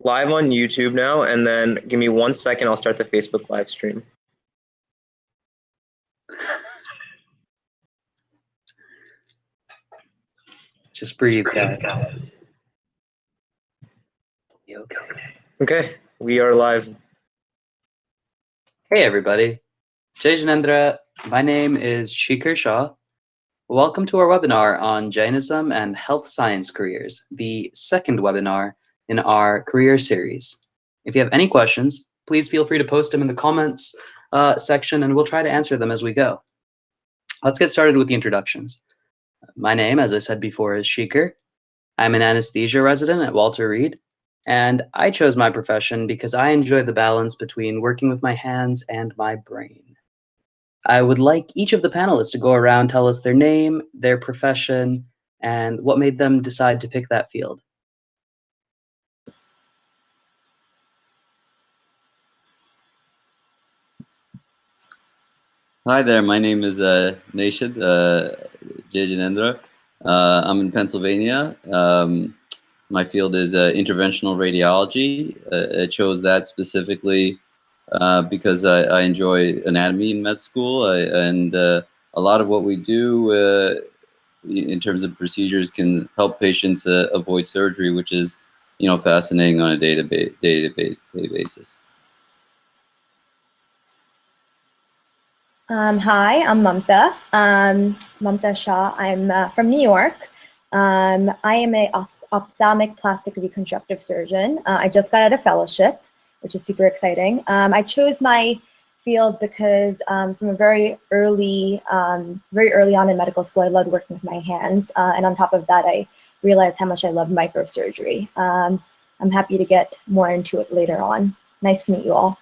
live on YouTube now, and then give me 1 second, I'll start the Facebook live stream. Just breathe, guys. Okay, we are live. Hey, everybody. Jai Janendra. My name is Shikhar Shah. Welcome to our webinar on Jainism and health science careers, the second webinar in our career series. If you have any questions, please feel free to post them in the comments section, and we'll try to answer them as we go. Let's get started with the introductions. My name, as I said before, is Shikhar. I'm an anesthesia resident at Walter Reed, and I chose my profession because I enjoy the balance between working with my hands and my brain. I would like each of the panelists to go around, tell us their name, their profession, and what made them decide to pick that field. Hi there, my name is Nashid Jayanendra. I'm in Pennsylvania. My field is interventional radiology. I chose that specifically because I enjoy anatomy in med school, and a lot of what we do in terms of procedures can help patients avoid surgery, which is, fascinating on a day-to-day basis. Hi, I'm Mamta. Mamta Shah. I'm from New York. I am an ophthalmic plastic reconstructive surgeon. I just got out of fellowship, which is super exciting. I chose my field because from a very early on in medical school, I loved working with my hands. And on top of that, I realized how much I love microsurgery. I'm happy to get more into it later on. Nice to meet you all.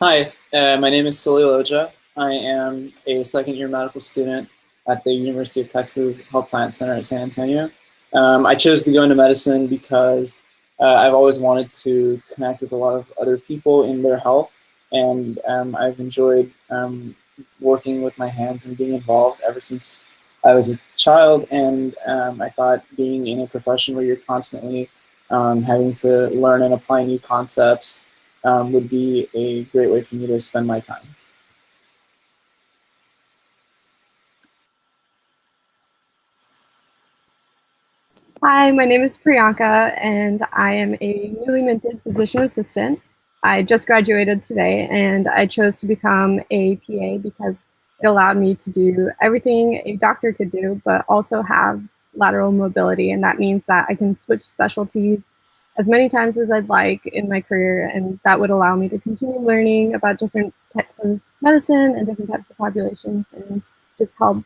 Hi, my name is Salil Oja. I am a second-year medical student at the University of Texas Health Science Center at San Antonio. I chose to go into medicine because I've always wanted to connect with a lot of other people in their health, and I've enjoyed working with my hands and being involved ever since I was a child, and I thought being in a profession where you're constantly having to learn and apply new concepts would be a great way for me to spend my time. Hi, my name is Priyanka, and I am a newly minted physician assistant. I just graduated today, and I chose to become a PA because it allowed me to do everything a doctor could do, but also have lateral mobility, and that means that I can switch specialties as many times as I'd like in my career, and that would allow me to continue learning about different types of medicine and different types of populations, and just help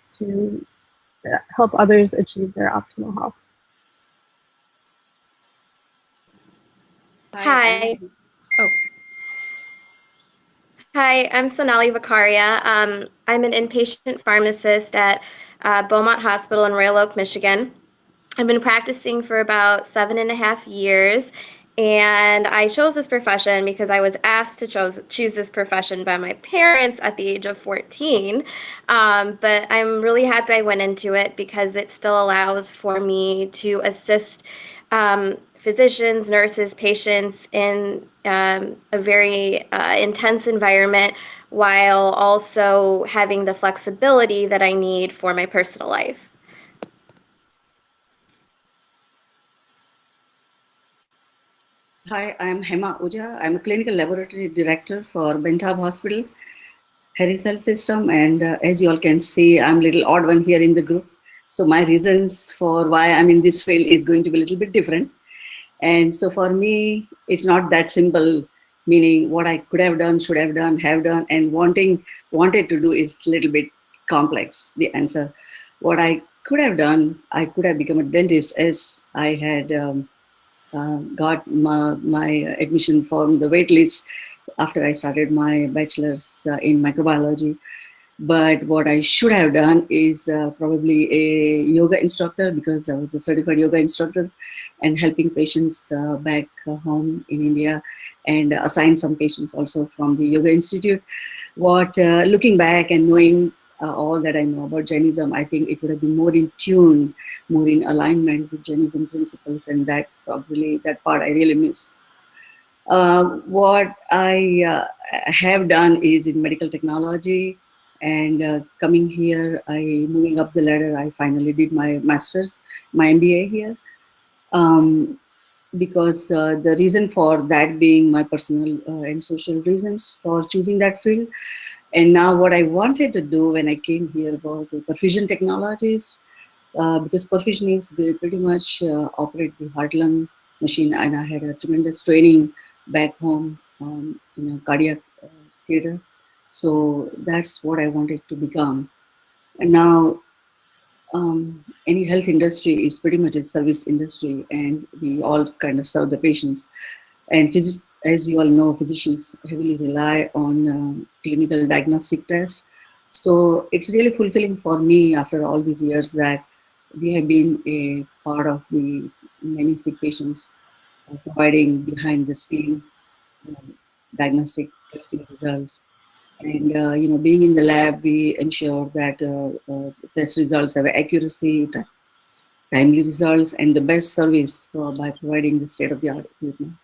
others achieve their optimal health. Hi. Hi, I'm Sonali Vakaria. I'm an inpatient pharmacist at Beaumont Hospital in Royal Oak, Michigan. I've been practicing for about 7.5 years, and I chose this profession because I was asked to choose this profession by my parents at the age of 14. But I'm really happy I went into it because it still allows for me to assist physicians, nurses, patients in a very intense environment, while also having the flexibility that I need for my personal life. Hi, I'm Hema Uja. I'm a clinical laboratory director for Bentham Hospital, Harris Health System, and as you all can see, I'm a little odd one here in the group. So my reasons for why I'm in this field is going to be a little bit different. And so for me, it's not that simple, meaning what I could have done, should have done, have done, and wanted to do is a little bit complex, the answer. What I could have done, I could have become a dentist as I had got my admission from the wait list after I started my bachelor's in microbiology. But what I should have done is probably a yoga instructor, because I was a certified yoga instructor, and helping patients back home in India, and assign some patients also from the Yoga Institute. Looking back and knowing all that I know about Jainism, I think it would have been more in tune, more in alignment with Jainism principles, and that part I really miss. What I have done is in medical technology, and coming here, moving up the ladder, I finally did my master's, my MBA here. Because the reason for that being my personal and social reasons for choosing that field. And now what I wanted to do when I came here was perfusion technologies, because perfusionists, they pretty much operate the heart-lung machine, and I had a tremendous training back home in a cardiac theater. So that's what I wanted to become. And now any health industry is pretty much a service industry, and we all kind of serve the patients. And as you all know, physicians heavily rely on clinical diagnostic tests. So it's really fulfilling for me after all these years that we have been a part of the many sick patients, providing behind the scene diagnostic testing results. And being in the lab, we ensure that test results have accuracy, timely results, and the best service by providing the state-of-the-art equipment.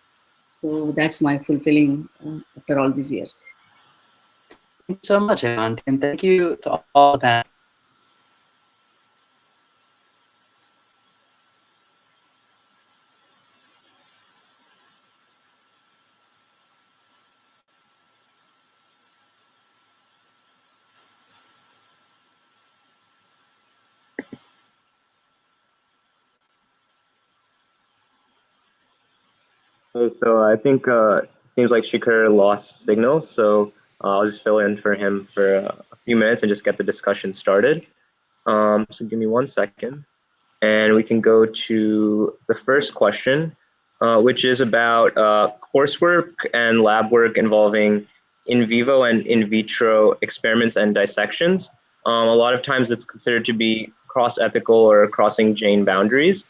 So that's my fulfilling after all these years. Thank you so much, Iman, and thank you to all the panelists. Okay, so I think it seems like Shikhar lost signal, so I'll just fill in for him for a few minutes and just get the discussion started. So give me 1 second, and we can go to the first question, which is about coursework and lab work involving in vivo and in vitro experiments and dissections. A lot of times it's considered to be cross-ethical or crossing Jain boundaries.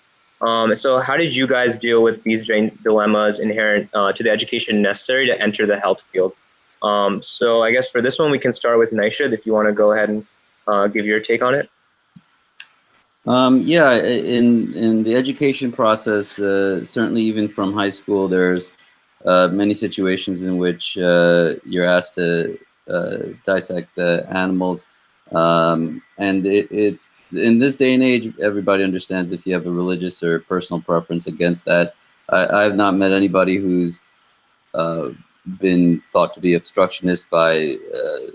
So how did you guys deal with these Jain dilemmas inherent to the education necessary to enter the health field? So I guess for this one, we can start with Naishad, if you want to go ahead and give your take on it. Yeah, in the education process, certainly even from high school, there's many situations in which you're asked to dissect animals, and in this day and age, everybody understands if you have a religious or personal preference against that. I have not met anybody who's been thought to be obstructionist by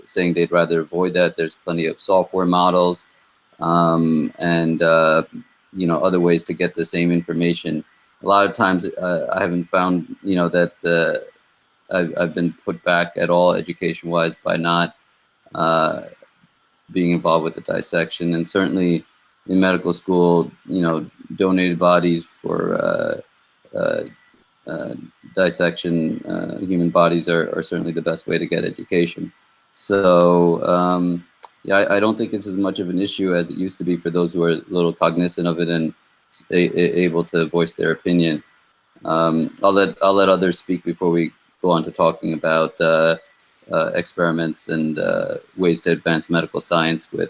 saying they'd rather avoid that. There's plenty of software models and other ways to get the same information. A lot of times I haven't found that I've been put back at all education-wise by not being involved with the dissection. And certainly in medical school, donated bodies for dissection, human bodies are certainly the best way to get education. So yeah, I don't think it's as much of an issue as it used to be for those who are a little cognizant of it and able to voice their opinion. I'll let others speak before we go on to talking about experiments and ways to advance medical science with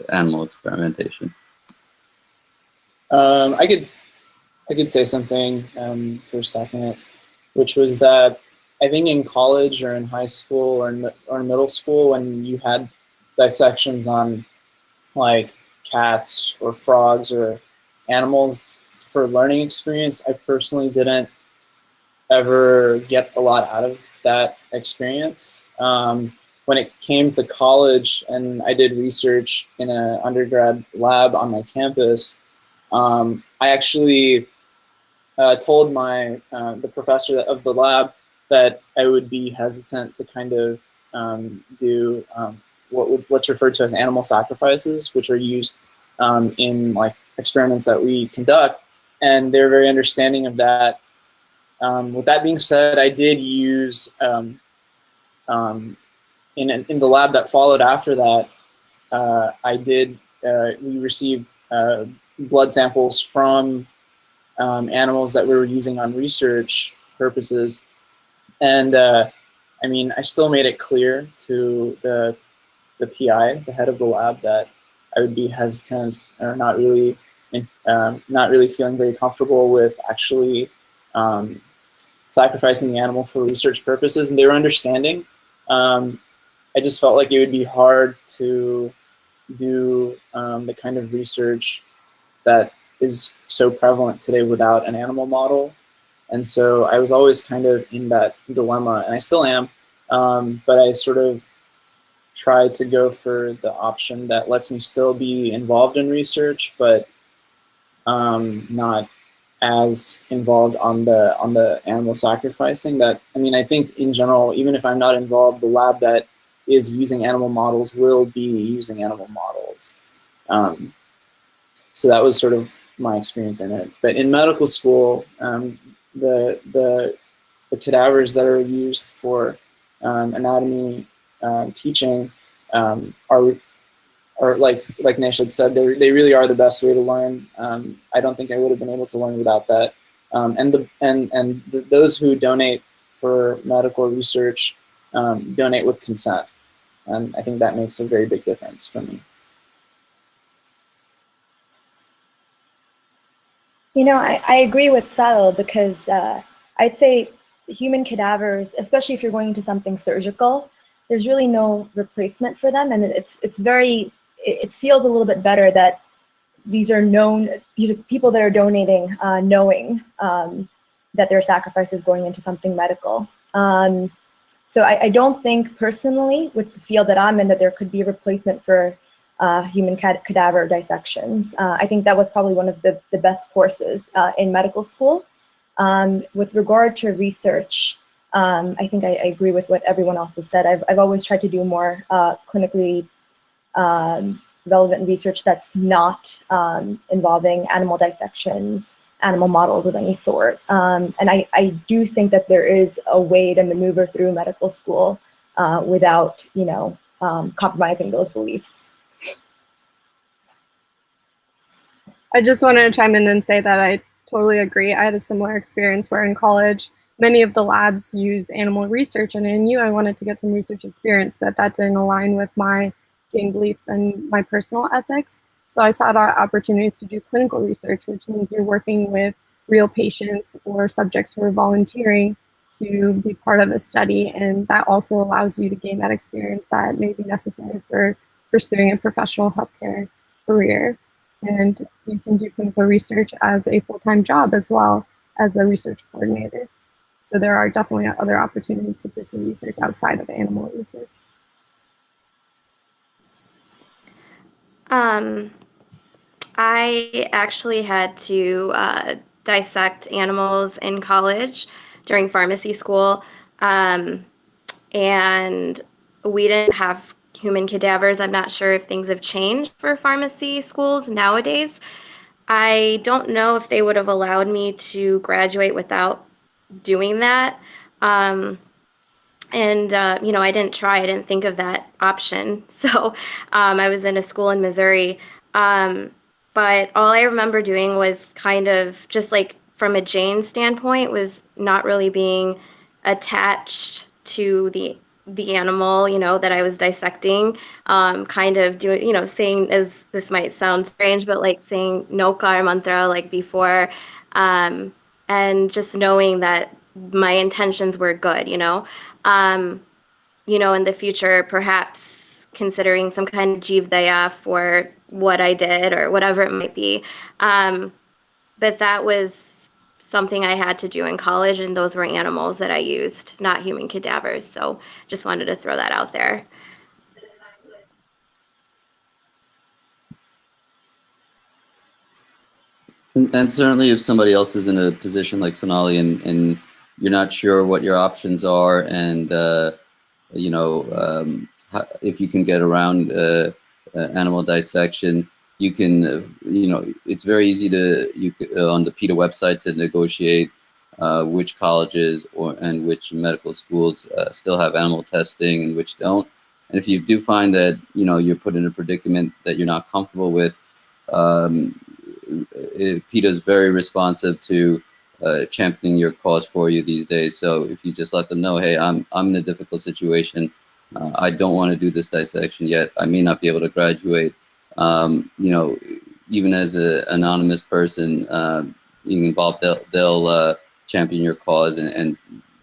animal experimentation. I could say something for a second, which was that I think in college or in high school or in middle school, when you had dissections on like cats or frogs or animals for learning experience, I personally didn't ever get a lot out of that experience. When it came to college and I did research in an undergrad lab on my campus, I actually told the professor of the lab that I would be hesitant to kind of do what's referred to as animal sacrifices, which are used in like experiments that we conduct, and they're very understanding of that. With that being said, I did use in the lab that followed after that, we received blood samples from animals that we were using on research purposes. And I mean, I still made it clear to the the PI, the head of the lab, that I would be hesitant or not really feeling very comfortable with actually sacrificing the animal for research purposes, and they were understanding. I just felt like it would be hard to do the kind of research that is so prevalent today without an animal model. And so I was always kind of in that dilemma, and I still am, but I sort of tried to go for the option that lets me still be involved in research, but not as involved on the animal sacrificing. That, I mean, I think in general, even if I'm not involved, the lab that is using animal models will be using animal models. So that was sort of my experience in it. But in medical school, the cadavers that are used for anatomy teaching are like Nishad said, they really are the best way to learn. I don't think I would have been able to learn without that. Those who donate for medical research donate with consent, and I think that makes a very big difference for me. You know, I agree with Sal, because I'd say human cadavers, especially if you're going into something surgical, there's really no replacement for them, and it feels a little bit better that these are people that are donating, knowing that their sacrifice is going into something medical. So I don't think personally, with the field that I'm in, that there could be a replacement for human cadaver dissections. I think that was probably one of the best courses in medical school. With regard to research, I think I agree with what everyone else has said. I've always tried to do more clinically relevant research that's not involving animal dissections, animal models of any sort. And I do think that there is a way to maneuver through medical school without, compromising those beliefs. I just wanted to chime in and say that I totally agree. I had a similar experience where in college, many of the labs use animal research, and I knew I wanted to get some research experience, but that didn't align with my Jain beliefs and my personal ethics. So I sought out opportunities to do clinical research, which means you're working with real patients or subjects who are volunteering to be part of a study, and that also allows you to gain that experience that may be necessary for pursuing a professional healthcare career. And you can do clinical research as a full-time job as well as a research coordinator. So there are definitely other opportunities to pursue research outside of animal research. I actually had to dissect animals in college during pharmacy school, and we didn't have human cadavers. I'm not sure if things have changed for pharmacy schools nowadays. I don't know if they would have allowed me to graduate without doing that. I didn't try. I didn't think of that option. So I was in a school in Missouri. But all I remember doing was kind of just like from a Jain standpoint, was not really being attached to the animal, that I was dissecting, kind of doing, saying, as this might sound strange, but like saying Nokar mantra like before, and just knowing that my intentions were good, in the future, perhaps considering some kind of Jeev Daya for what I did or whatever it might be. But that was something I had to do in college, and those were animals that I used, not human cadavers. So just wanted to throw that out there. And certainly if somebody else is in a position like Sonali and you're not sure what your options are, and if you can get around animal dissection, you can, it's very easy on the PETA website to negotiate which colleges and which medical schools still have animal testing and which don't. And if you do find that, you're put in a predicament that you're not comfortable with, PETA is very responsive to championing your cause for you these days. So if you just let them know, hey, I'm in a difficult situation, I don't want to do this dissection yet. I may not be able to graduate. You know, even as an anonymous person being involved, they'll champion your cause and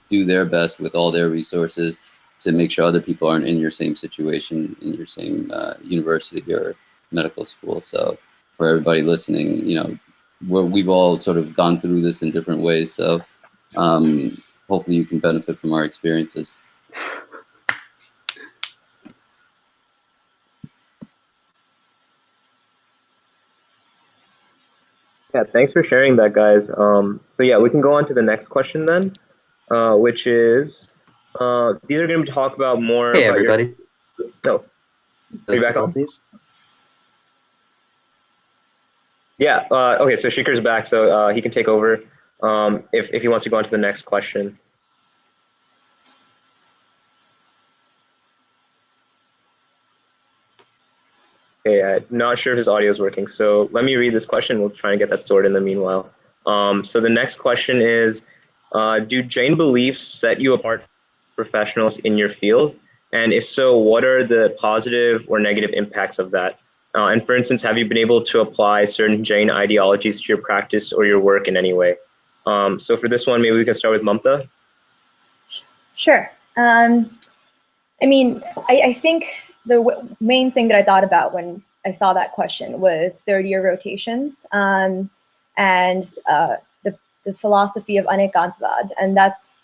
do their best with all their resources to make sure other people aren't in your same situation, in your same university or medical school. So for everybody listening, you know, we've all sort of gone through this in different ways. So hopefully you can benefit from our experiences. Yeah, thanks for sharing that, guys. So yeah, we can go on to the next question then, which is, these are going to talk about more Hey, about everybody. No. Are you back on? Difficulties? Yeah, okay, so Shikar's back, so he can take over if he wants to go on to the next question. Okay, I'm not sure if his audio is working, so let me read this question. We'll try and get that sorted in the meanwhile. So the next question is, do Jain beliefs set you apart from professionals in your field? And if so, what are the positive or negative impacts of that? And for instance, have you been able to apply certain Jain ideologies to your practice or your work in any way? So for this one, maybe we can start with Mamta. Sure. I mean, I think the main thing that I thought about when I saw that question was third-year rotations and the philosophy of Anekantvad, and that's,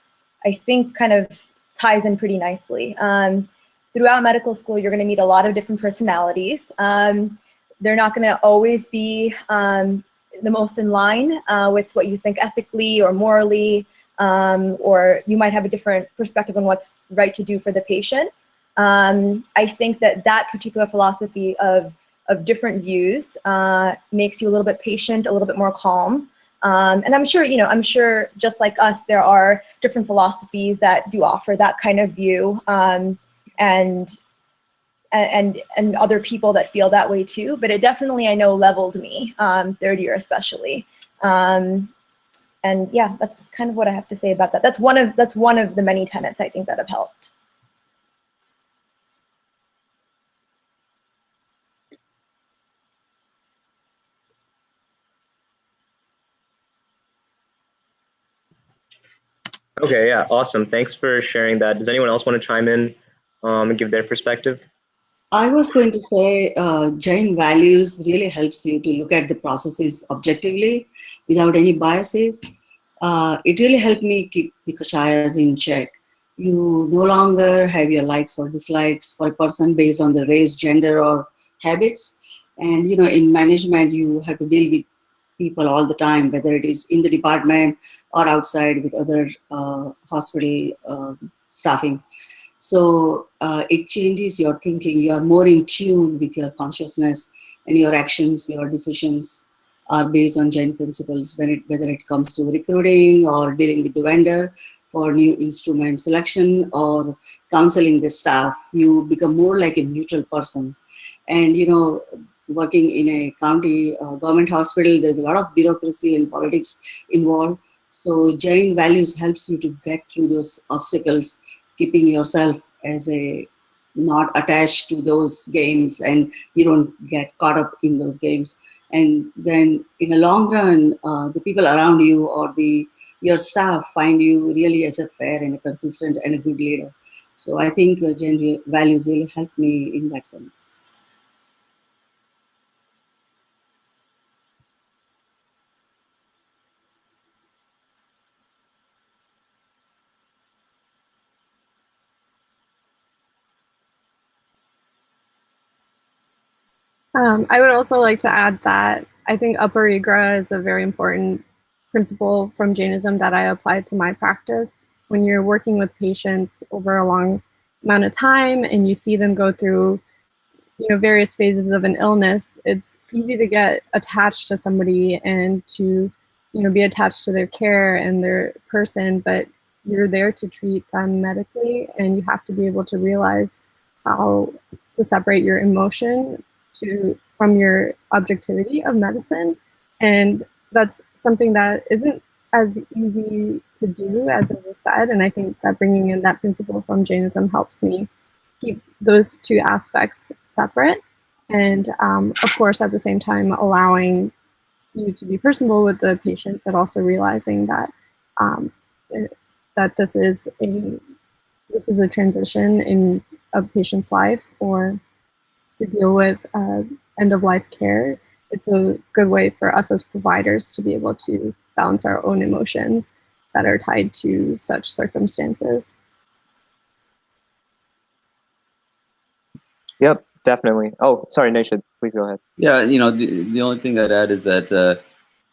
I think, kind of ties in pretty nicely. Throughout medical school, you're going to meet a lot of different personalities. They're not going to always be the most in line with what you think ethically or morally, or you might have a different perspective on what's right to do for the patient. I think that particular philosophy of different views makes you a little bit patient, a little bit more calm. And I'm sure just like us, there are different philosophies that do offer that kind of view, and other people that feel that way too. But it definitely, I know, leveled me, third year especially. And yeah, that's kind of what I have to say about that. That's one of the many tenets I think that have helped. Okay, yeah, awesome. Thanks for sharing that. Does anyone else want to chime in and give their perspective? I was going to say Jain values really helps you to look at the processes objectively without any biases. It really helped me keep the Kashayas in check. You no longer have your likes or dislikes for a person based on the race, gender, or habits. And you know, in management, you have to deal with people all the time, whether it is in the department or outside with other hospital staffing. So it changes your thinking. You are more in tune with your consciousness, and your actions, your decisions are based on Jain principles, whether it comes to recruiting or dealing with the vendor for new instrument selection or counseling the staff. You become more like a neutral person. And you know, working in a county government hospital, there's a lot of bureaucracy and politics involved. So Jain values helps you to get through those obstacles, keeping yourself as a not attached to those games, and you don't get caught up in those games. And then in the long run, the people around you or your staff find you really as a fair and a consistent and a good leader. So I think Jain values really helped me in that sense. I would also like to add that I think aparigra is a very important principle from Jainism that I applied to my practice. When you're working with patients over a long amount of time and you see them go through, you know, various phases of an illness, it's easy to get attached to somebody and to, you know, be attached to their care and their person, but you're there to treat them medically, and you have to be able to realize how to separate your emotion from your objectivity of medicine. And that's something that isn't as easy to do as it was said. And I think that bringing in that principle from Jainism helps me keep those two aspects separate, and of course at the same time allowing you to be personable with the patient, but also realizing that that this is a transition in a patient's life, or to deal with end-of-life care. It's a good way for us as providers to be able to balance our own emotions that are tied to such circumstances. Yep, definitely. Oh, sorry, Nation, please go ahead. Yeah, the only thing I'd add is that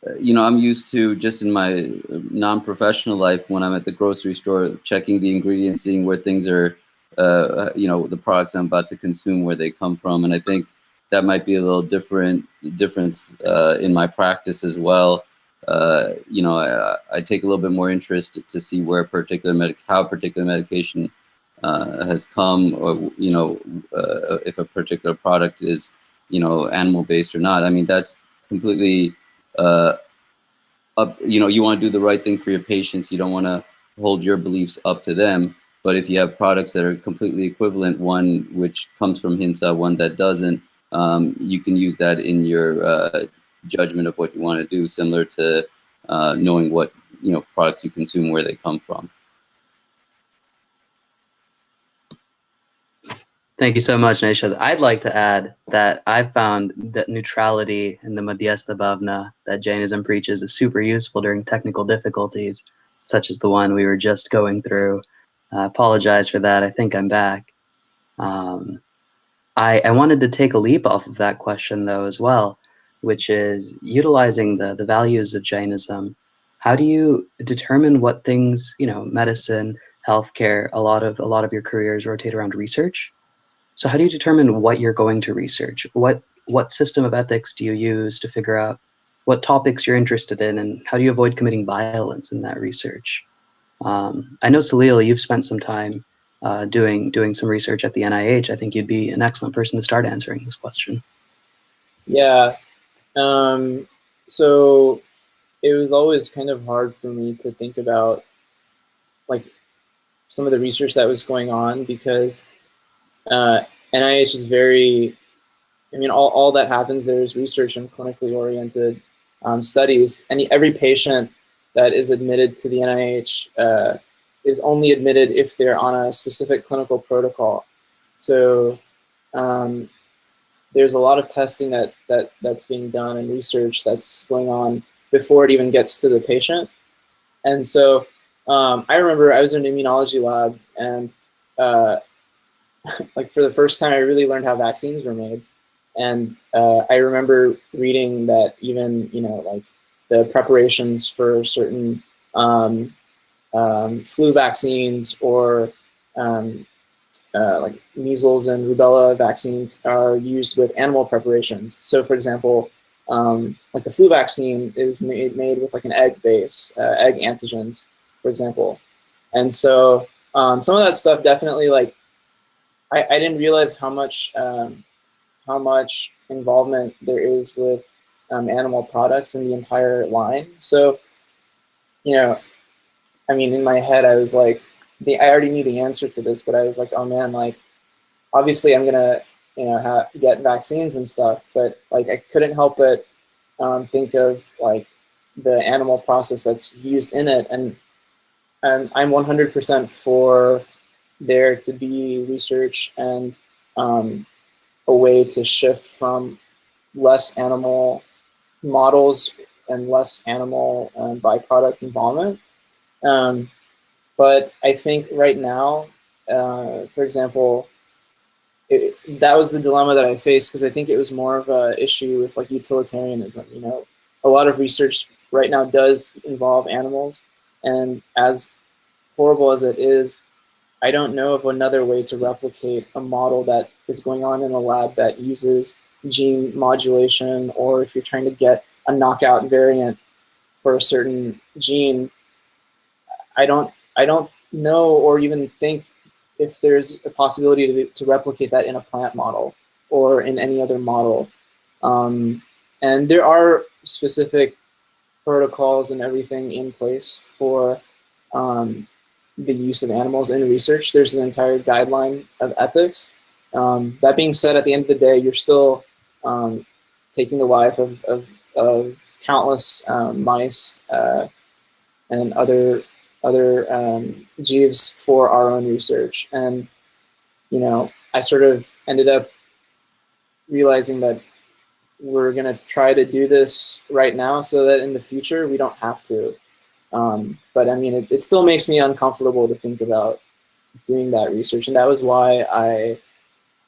I'm used to, just in my non-professional life, when I'm at the grocery store, checking the ingredients, seeing where things are, the products I'm about to consume, where they come from. And I think that might be a little difference in my practice as well. I take a little bit more interest to see where how particular medication has come, or, if a particular product is, animal-based or not. I mean, that's completely you want to do the right thing for your patients. You don't want to hold your beliefs up to them. But if you have products that are completely equivalent, one which comes from HINSA, one that doesn't, you can use that in your judgment of what you want to do, similar to knowing what products you consume, where they come from. Thank you so much, Nishad. I'd like to add that I've found that neutrality in the Madhyastha Bhavna that Jainism preaches is super useful during technical difficulties, such as the one we were just going through. I apologize for that. I think I'm back. I wanted to take a leap off of that question, though, as well, which is utilizing the values of Jainism. How do you determine what things, medicine, healthcare, a lot of your careers rotate around research? So how do you determine what you're going to research? What system of ethics do you use to figure out what topics you're interested in, and how do you avoid committing violence in that research? I know, Salil, you've spent some time doing some research at the NIH. I think you'd be an excellent person to start answering this question. Yeah. So it was always kind of hard for me to think about like some of the research that was going on, because NIH is very, all that happens there is research and clinically oriented studies. And every patient that is admitted to the NIH is only admitted if they're on a specific clinical protocol. So there's a lot of testing that's being done and research that's going on before it even gets to the patient. And so I remember I was in an immunology lab, and like for the first time I really learned how vaccines were made. And I remember reading that even, like the preparations for certain flu vaccines, or like measles and rubella vaccines are used with animal preparations. So for example, like the flu vaccine is made with like an egg base, egg antigens, for example. And so some of that stuff definitely, like, I didn't realize how much involvement there is with animal products in the entire line. So, in my head, I was like, I already knew the answer to this, but I was like, oh man, like, obviously I'm gonna, get vaccines and stuff, but like, I couldn't help but think of like the animal process that's used in it, and I'm 100% for there to be research and a way to shift from less animal models and less animal byproduct involvement. But I think right now, for example, that was the dilemma that I faced, because I think it was more of an issue with like utilitarianism. A lot of research right now does involve animals, and as horrible as it is, I don't know of another way to replicate a model that is going on in a lab that uses gene modulation, or if you're trying to get a knockout variant for a certain gene. I don't know or even think if there's a possibility to replicate that in a plant model or in any other model. And there are specific protocols and everything in place for the use of animals in research. There's an entire guideline of ethics. That being said, at the end of the day, you're still taking the life of countless mice and other jeeves for our own research. And you know, I sort of ended up realizing that we're gonna try to do this right now so that in the future we don't have to. But I mean, it still makes me uncomfortable to think about doing that research, and that was why I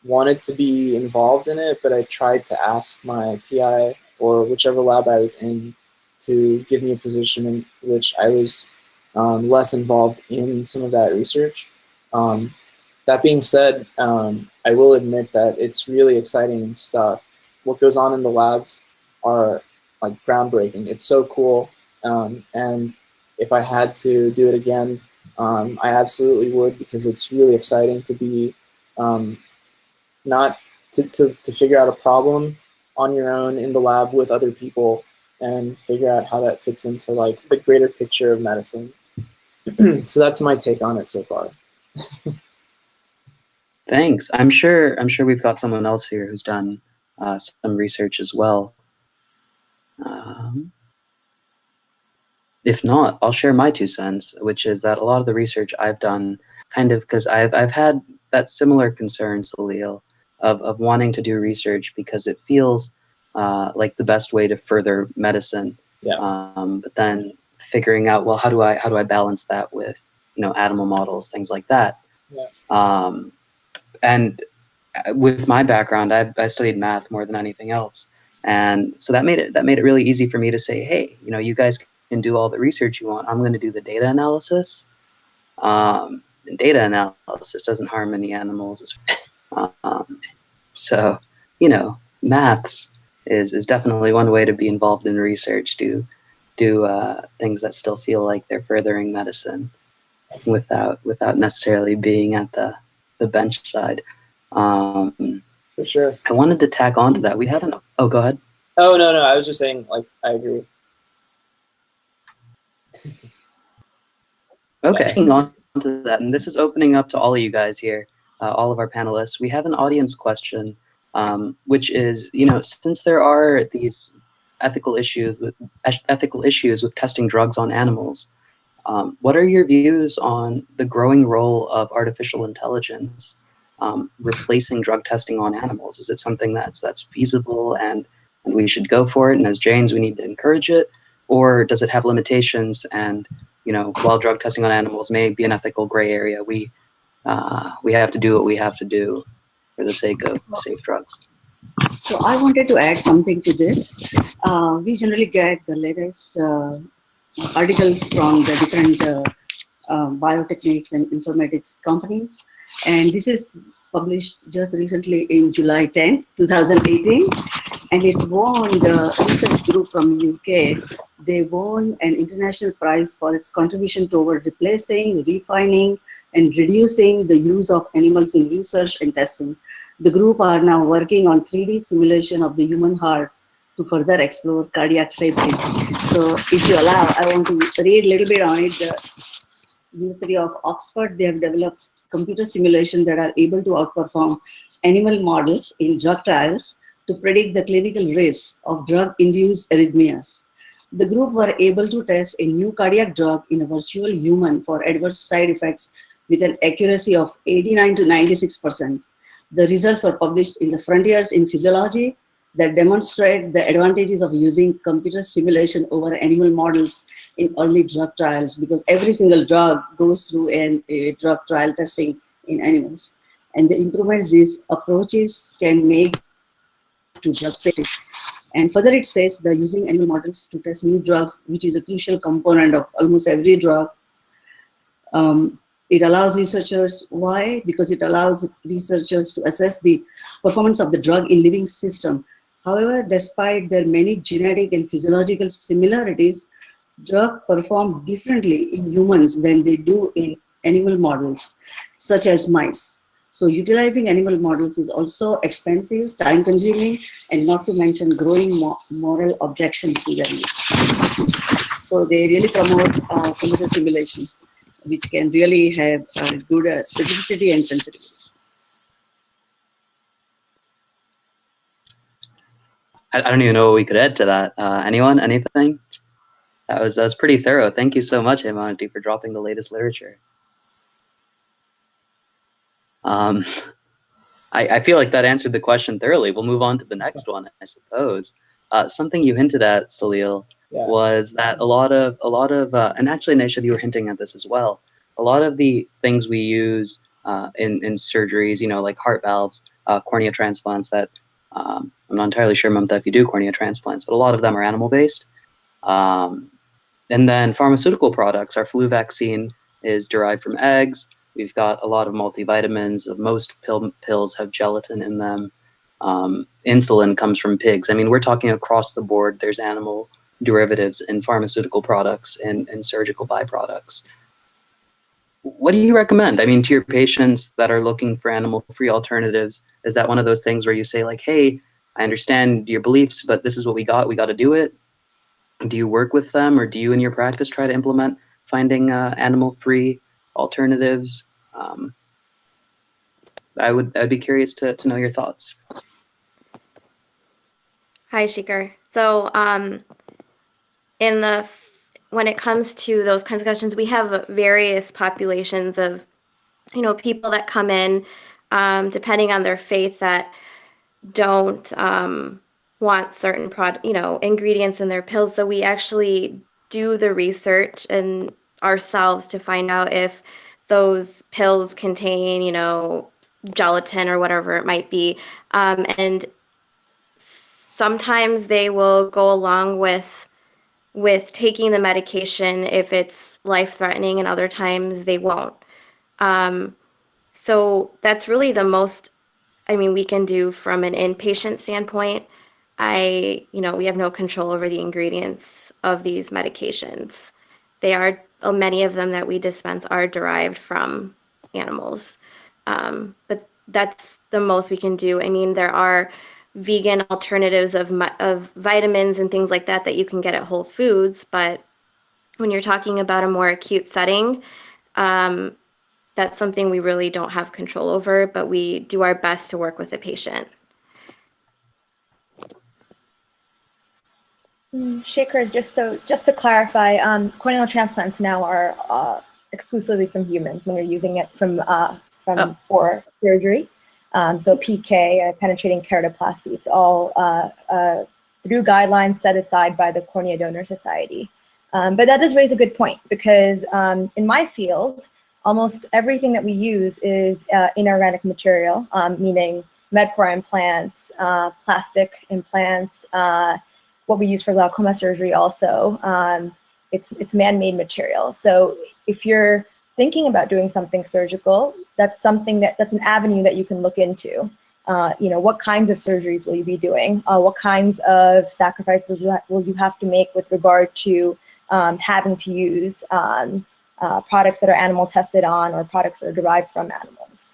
wanted to be involved in it, but I tried to ask my PI or whichever lab I was in to give me a position in which I was less involved in some of that research. That being said, I will admit that it's really exciting stuff. What goes on in the labs are like groundbreaking. It's so cool. And if I had to do it again, I absolutely would, because it's really exciting to be not to figure out a problem on your own in the lab with other people and figure out how that fits into like the greater picture of medicine. So that's my take on it so far. Thanks. I'm sure we've got someone else here who's done some research as well. If not, I'll share my 2 cents, which is that a lot of the research I've done, kind of because I've had that similar concern, Salil, of wanting to do research because it feels like the best way to further medicine. Yeah. But then figuring out, well, how do I balance that with, you know, animal models, things like that. Yeah. And with my background, I studied math more than anything else, and so that made it really easy for me to say, hey, you know, you guys can do all the research you want. I'm going to do the data analysis. And data analysis doesn't harm any animals. So, you know, maths is definitely one way to be involved in research. Do things that still feel like they're furthering medicine without necessarily being at the bench side. For sure. I wanted to tack on to that. We had oh, go ahead. Oh, no, I was just saying, like, I agree. Okay, on to that. And this is opening up to all of you guys here, all of our panelists. We have an audience question, which is, you know, since there are these ethical issues with testing drugs on animals, what are your views on the growing role of artificial intelligence replacing drug testing on animals? Is it something that's feasible and we should go for it, and as Jains we need to encourage it, or does it have limitations? And, you know, while drug testing on animals may be an ethical gray area, we have to do what we have to do for the sake of safe drugs. So I wanted to add something to this. We generally get the latest articles from the different biotechnics and informatics companies, and this is published just recently in July 10th, 2018, and it won the research group from UK. They won an international prize for its contribution toward replacing, refining, and reducing the use of animals in research and testing. The group are now working on 3D simulation of the human heart to further explore cardiac safety. So if you allow, I want to read a little bit on it. The University of Oxford, they have developed computer simulation that are able to outperform animal models in drug trials to predict the clinical risk of drug-induced arrhythmias. The group were able to test a new cardiac drug in a virtual human for adverse side effects with an accuracy of 89 to 96%. The results were published in the Frontiers in Physiology that demonstrate the advantages of using computer simulation over animal models in early drug trials, because every single drug goes through a drug trial testing in animals. And the improvements these approaches can make to drug safety. And further it says the using animal models to test new drugs, which is a crucial component of almost every drug. It allows researchers, why? Because it allows researchers to assess the performance of the drug in living system. However, despite their many genetic and physiological similarities, drugs perform differently in humans than they do in animal models, such as mice. So utilizing animal models is also expensive, time-consuming, and not to mention growing moral objection to their use. So they really promote computer simulation. which can really have good specificity and sensitivity. I don't even know what we could add to that. Anyone? Anything? That was pretty thorough. Thank you so much, Haimanti, for dropping the latest literature. I feel like that answered the question thoroughly. We'll move on to the next one, I suppose. Something you hinted at, Salil, was that a lot of, and actually, Naishad, you were hinting at this as well. A lot of the things we use in surgeries, you know, like heart valves, cornea transplants. That I'm not entirely sure, Mamta, if you do cornea transplants, but a lot of them are animal-based. And then pharmaceutical products. Our flu vaccine is derived from eggs. We've got a lot of multivitamins. Most pills have gelatin in them. Insulin comes from pigs. I mean, we're talking across the board. There's animal derivatives in pharmaceutical products and surgical byproducts. What do you recommend? I mean, to your patients that are looking for animal-free alternatives, is that one of those things where you say like, hey, I understand your beliefs, but this is what we got to do it? Do you work with them, or do you in your practice try to implement finding animal-free alternatives? I'd be curious to know your thoughts. Hi, Shikar. So when it comes to those kinds of questions, we have various populations of, you know, people that come in, depending on their faith, that don't want certain ingredients in their pills. So we actually do the research and ourselves to find out if those pills contain, you know, gelatin or whatever it might be. And sometimes they will go along with taking the medication if it's life-threatening, and other times they won't. So that's really the most, we can do from an inpatient standpoint. We have no control over the ingredients of these medications. Many of them that we dispense are derived from animals. But that's the most we can do. I mean, there are vegan alternatives of vitamins and things like that you can get at Whole Foods, but when you're talking about a more acute setting, that's something we really don't have control over, but we do our best to work with the patient. Shakers, just to clarify, corneal transplants now are exclusively from humans when you're using it for surgery. So PK, penetrating keratoplasty, it's all through guidelines set aside by the Cornea Donor Society. But that does raise a good point, because in my field, almost everything that we use is inorganic material, meaning Medpro implants, plastic implants, what we use for glaucoma surgery also. It's man-made material. So if you're thinking about doing something surgical, that's an avenue that you can look into. What kinds of surgeries will you be doing? What kinds of sacrifices will you have to make with regard to having to use products that are animal tested on, or products that are derived from animals?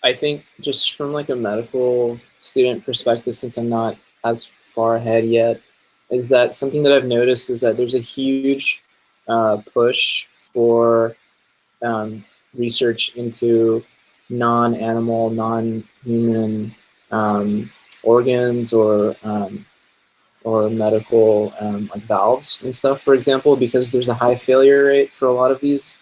I think just from like a medical student perspective, since I'm not as far ahead yet, is that something that I've noticed is that there's a huge push for research into non-animal, non-human organs or medical like valves and stuff, for example, because there's a high failure rate for a lot of these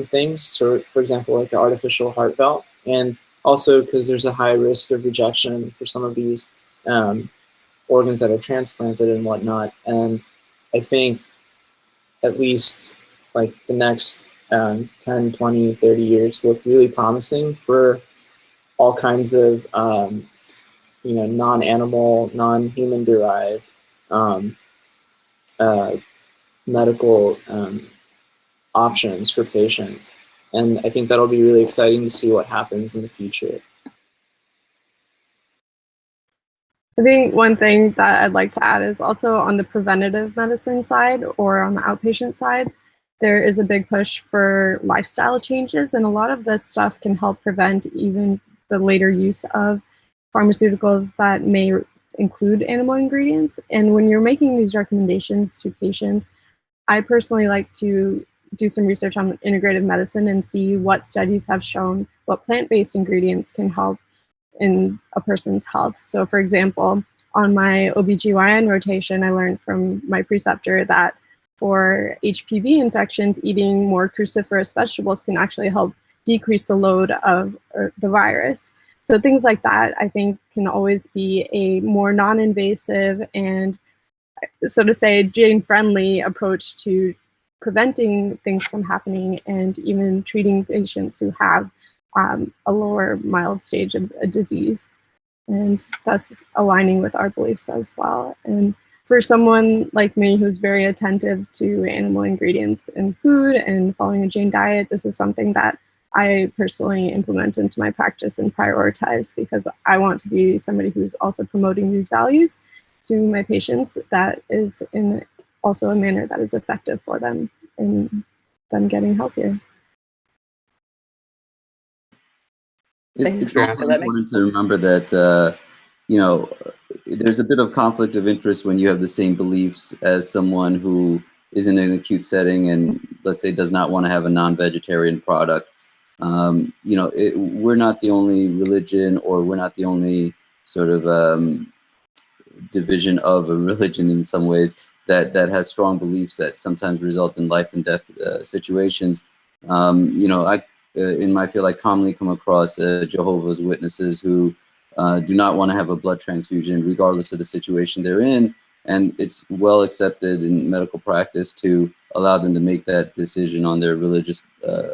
things. So, for example, like the artificial heart valve, and also because there's a high risk of rejection for some of these organs that are transplanted and whatnot. And I think at least like the next 10, 20, 30 years look really promising for all kinds of non-animal, non-human derived medical options for patients. And I think that'll be really exciting to see what happens in the future. I think one thing that I'd like to add is also on the preventative medicine side, or on the outpatient side, there is a big push for lifestyle changes, and a lot of this stuff can help prevent even the later use of pharmaceuticals that may include animal ingredients. And when you're making these recommendations to patients, I personally like to do some research on integrative medicine and see what studies have shown what plant-based ingredients can help in a person's health. So for example, on my OBGYN rotation, I learned from my preceptor that for HPV infections, eating more cruciferous vegetables can actually help decrease the load of the virus. So things like that, I think, can always be a more non-invasive and, so to say, Jain-friendly approach to preventing things from happening and even treating patients who have a lower mild stage of a disease, and thus aligning with our beliefs as well. And for someone like me who's very attentive to animal ingredients in food and following a Jain diet, this is something that I personally implement into my practice and prioritize, because I want to be somebody who's also promoting these values to my patients that is in also a manner that is effective for them in them getting healthier. It's also important to remember that, you know, there's a bit of conflict of interest when you have the same beliefs as someone who is in an acute setting and, let's say, does not want to have a non-vegetarian product. You know, we're not the only religion, or we're not the only sort of division of a religion in some ways that has strong beliefs that sometimes result in life and death situations. You know, in my field, I commonly come across Jehovah's Witnesses who do not want to have a blood transfusion regardless of the situation they're in, and it's well accepted in medical practice to allow them to make that decision on their religious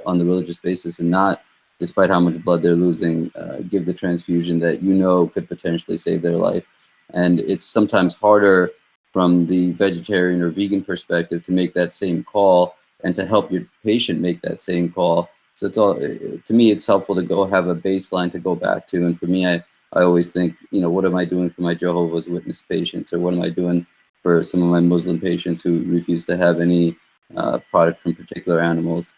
on the religious basis, and not, despite how much blood they're losing, give the transfusion that you know could potentially save their life. And it's sometimes harder from the vegetarian or vegan perspective to make that same call and to help your patient make that same call. So it's all, to me, it's helpful to go have a baseline to go back to. And for me, I always think, you know, what am I doing for my Jehovah's Witness patients, or what am I doing for some of my Muslim patients who refuse to have any product from particular animals,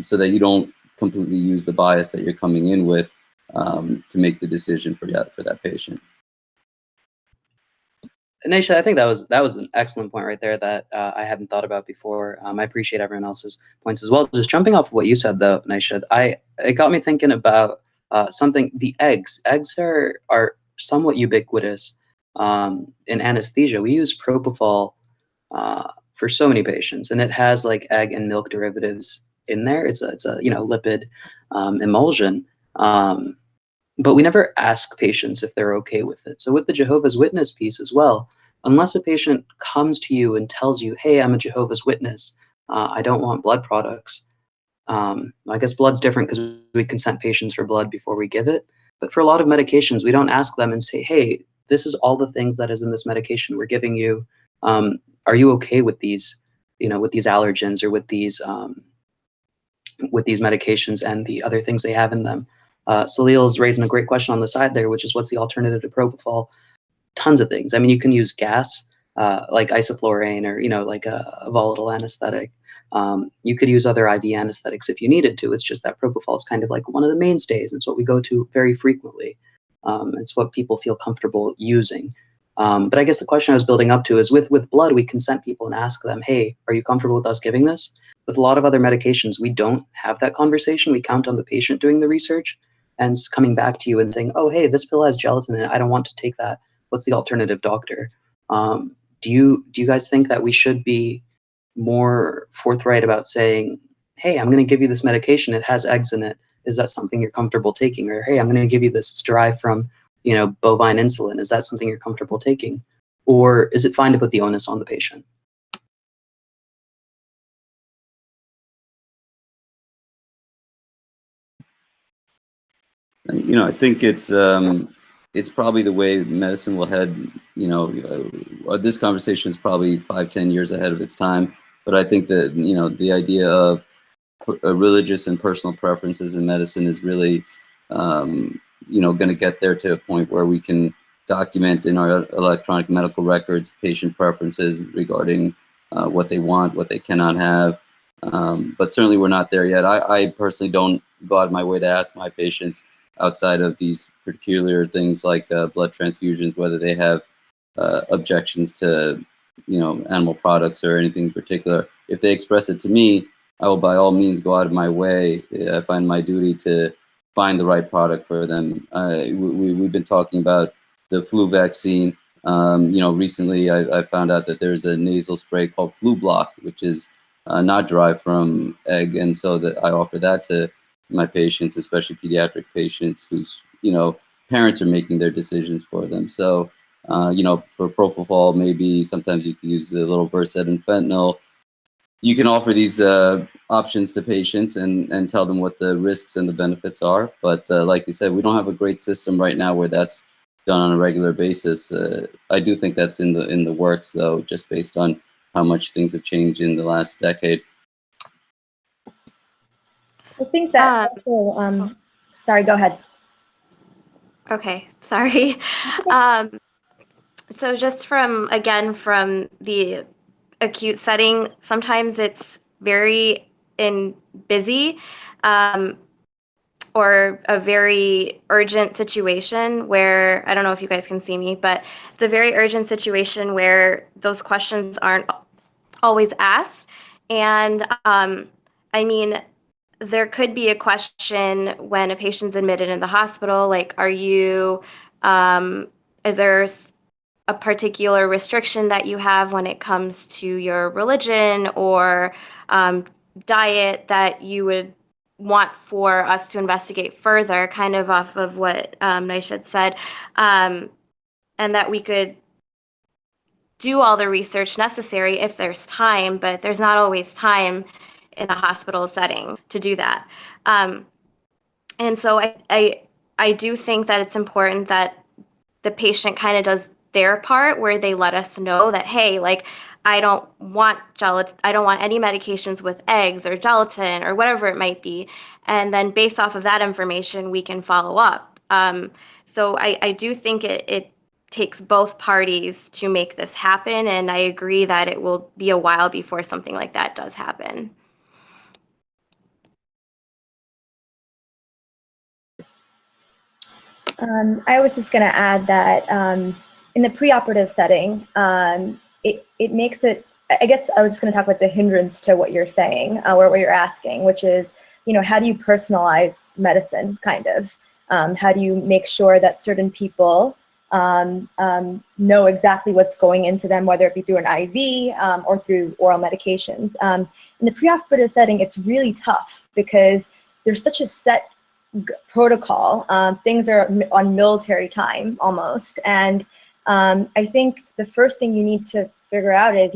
so that you don't completely use the bias that you're coming in with to make the decision for that patient. Naisha, I think that was an excellent point right there that I hadn't thought about before. I appreciate everyone else's points as well. Just jumping off of what you said, though, Naisha, it got me thinking about something. The eggs are somewhat ubiquitous in anesthesia. We use Propofol for so many patients, and it has like egg and milk derivatives in there. It's a lipid emulsion. But we never ask patients if they're okay with it. So with the Jehovah's Witness piece as well, unless a patient comes to you and tells you, hey, I'm a Jehovah's Witness, I don't want blood products. I guess blood's different because we consent patients for blood before we give it. But for a lot of medications, we don't ask them and say, hey, this is all the things that is in this medication we're giving you. Are you okay with these, with these allergens or with these medications and the other things they have in them? Salil's raising a great question on the side there, which is what's the alternative to Propofol? Tons of things. I mean, you can use gas, like isoflurane, or, like a volatile anesthetic. You could use other IV anesthetics if you needed to. It's just that Propofol is kind of like one of the mainstays. It's what we go to very frequently. It's what people feel comfortable using. But I guess the question I was building up to is with blood, we consent people and ask them, hey, are you comfortable with us giving this? With a lot of other medications, we don't have that conversation. We count on the patient doing the research and coming back to you and saying, oh, hey, this pill has gelatin in it. I don't want to take that. What's the alternative, doctor? Do you guys think that we should be more forthright about saying, hey, I'm going to give you this medication. It has eggs in it. Is that something you're comfortable taking? Or, hey, I'm going to give you this. It's derived from, bovine insulin. Is that something you're comfortable taking? Or is it fine to put the onus on the patient? I think it's probably the way medicine will head. This conversation is probably 5-10 years ahead of its time. But I think that the idea of religious and personal preferences in medicine is really going to get there to a point where we can document in our electronic medical records patient preferences regarding what they want, what they cannot have. But certainly we're not there yet. I personally don't go out of my way to ask my patients, outside of these particular things like blood transfusions, whether they have objections to animal products or anything in particular. If they express it to me, I will by all means go out of my way. I find my duty to find the right product for them. We've been talking about the flu vaccine. Recently I found out that there's a nasal spray called Flu Block, which is not derived from egg, and so that I offer that to my patients, especially pediatric patients whose parents are making their decisions for them. So for Propofol, maybe sometimes you can use a little Versed and fentanyl. You can offer these options to patients and tell them what the risks and the benefits are. But like you said, we don't have a great system right now where that's done on a regular basis. I do think that's in the works, though, just based on how much things have changed in the last decade. I think that also, sorry, go ahead. Okay, sorry. So just from the acute setting, sometimes it's very busy, or a very urgent situation where, I don't know if you guys can see me, but it's a very urgent situation where those questions aren't always asked. And I mean, there could be a question when a patient's admitted in the hospital, like, is there a particular restriction that you have when it comes to your religion or diet that you would want for us to investigate further, kind of off of what Naishad said, and that we could do all the research necessary if there's time, but there's not always time in a hospital setting to do that. And so I do think that it's important that the patient kind of does their part where they let us know that, hey, like, I don't want any medications with eggs or gelatin or whatever it might be. And then based off of that information, we can follow up. So I do think it takes both parties to make this happen. And I agree that it will be a while before something like that does happen. I was just going to add that in the preoperative setting, it makes it, I guess I was just going to talk about the hindrance to what you're saying, or what you're asking, which is, how do you personalize medicine, kind of? How do you make sure that certain people know exactly what's going into them, whether it be through an IV or through oral medications? In the preoperative setting, it's really tough because there's such a set protocol. Things are on military time almost. And I think the first thing you need to figure out is,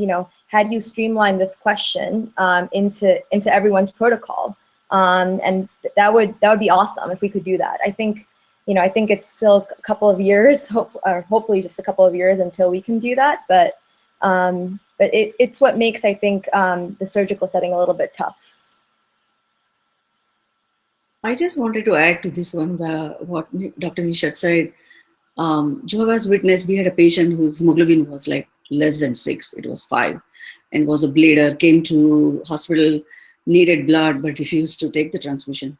how do you streamline this question into everyone's protocol? And that would be awesome if we could do that. I think it's still a couple of years, hopefully just a couple of years until we can do that. But it's what makes, I think, the surgical setting a little bit tough. I just wanted to add to this one, what Dr. Nishad said. Jehovah's Witness, we had a patient whose hemoglobin was like less than 6, it was 5, and was a bleeder, came to hospital, needed blood, but refused to take the transfusion.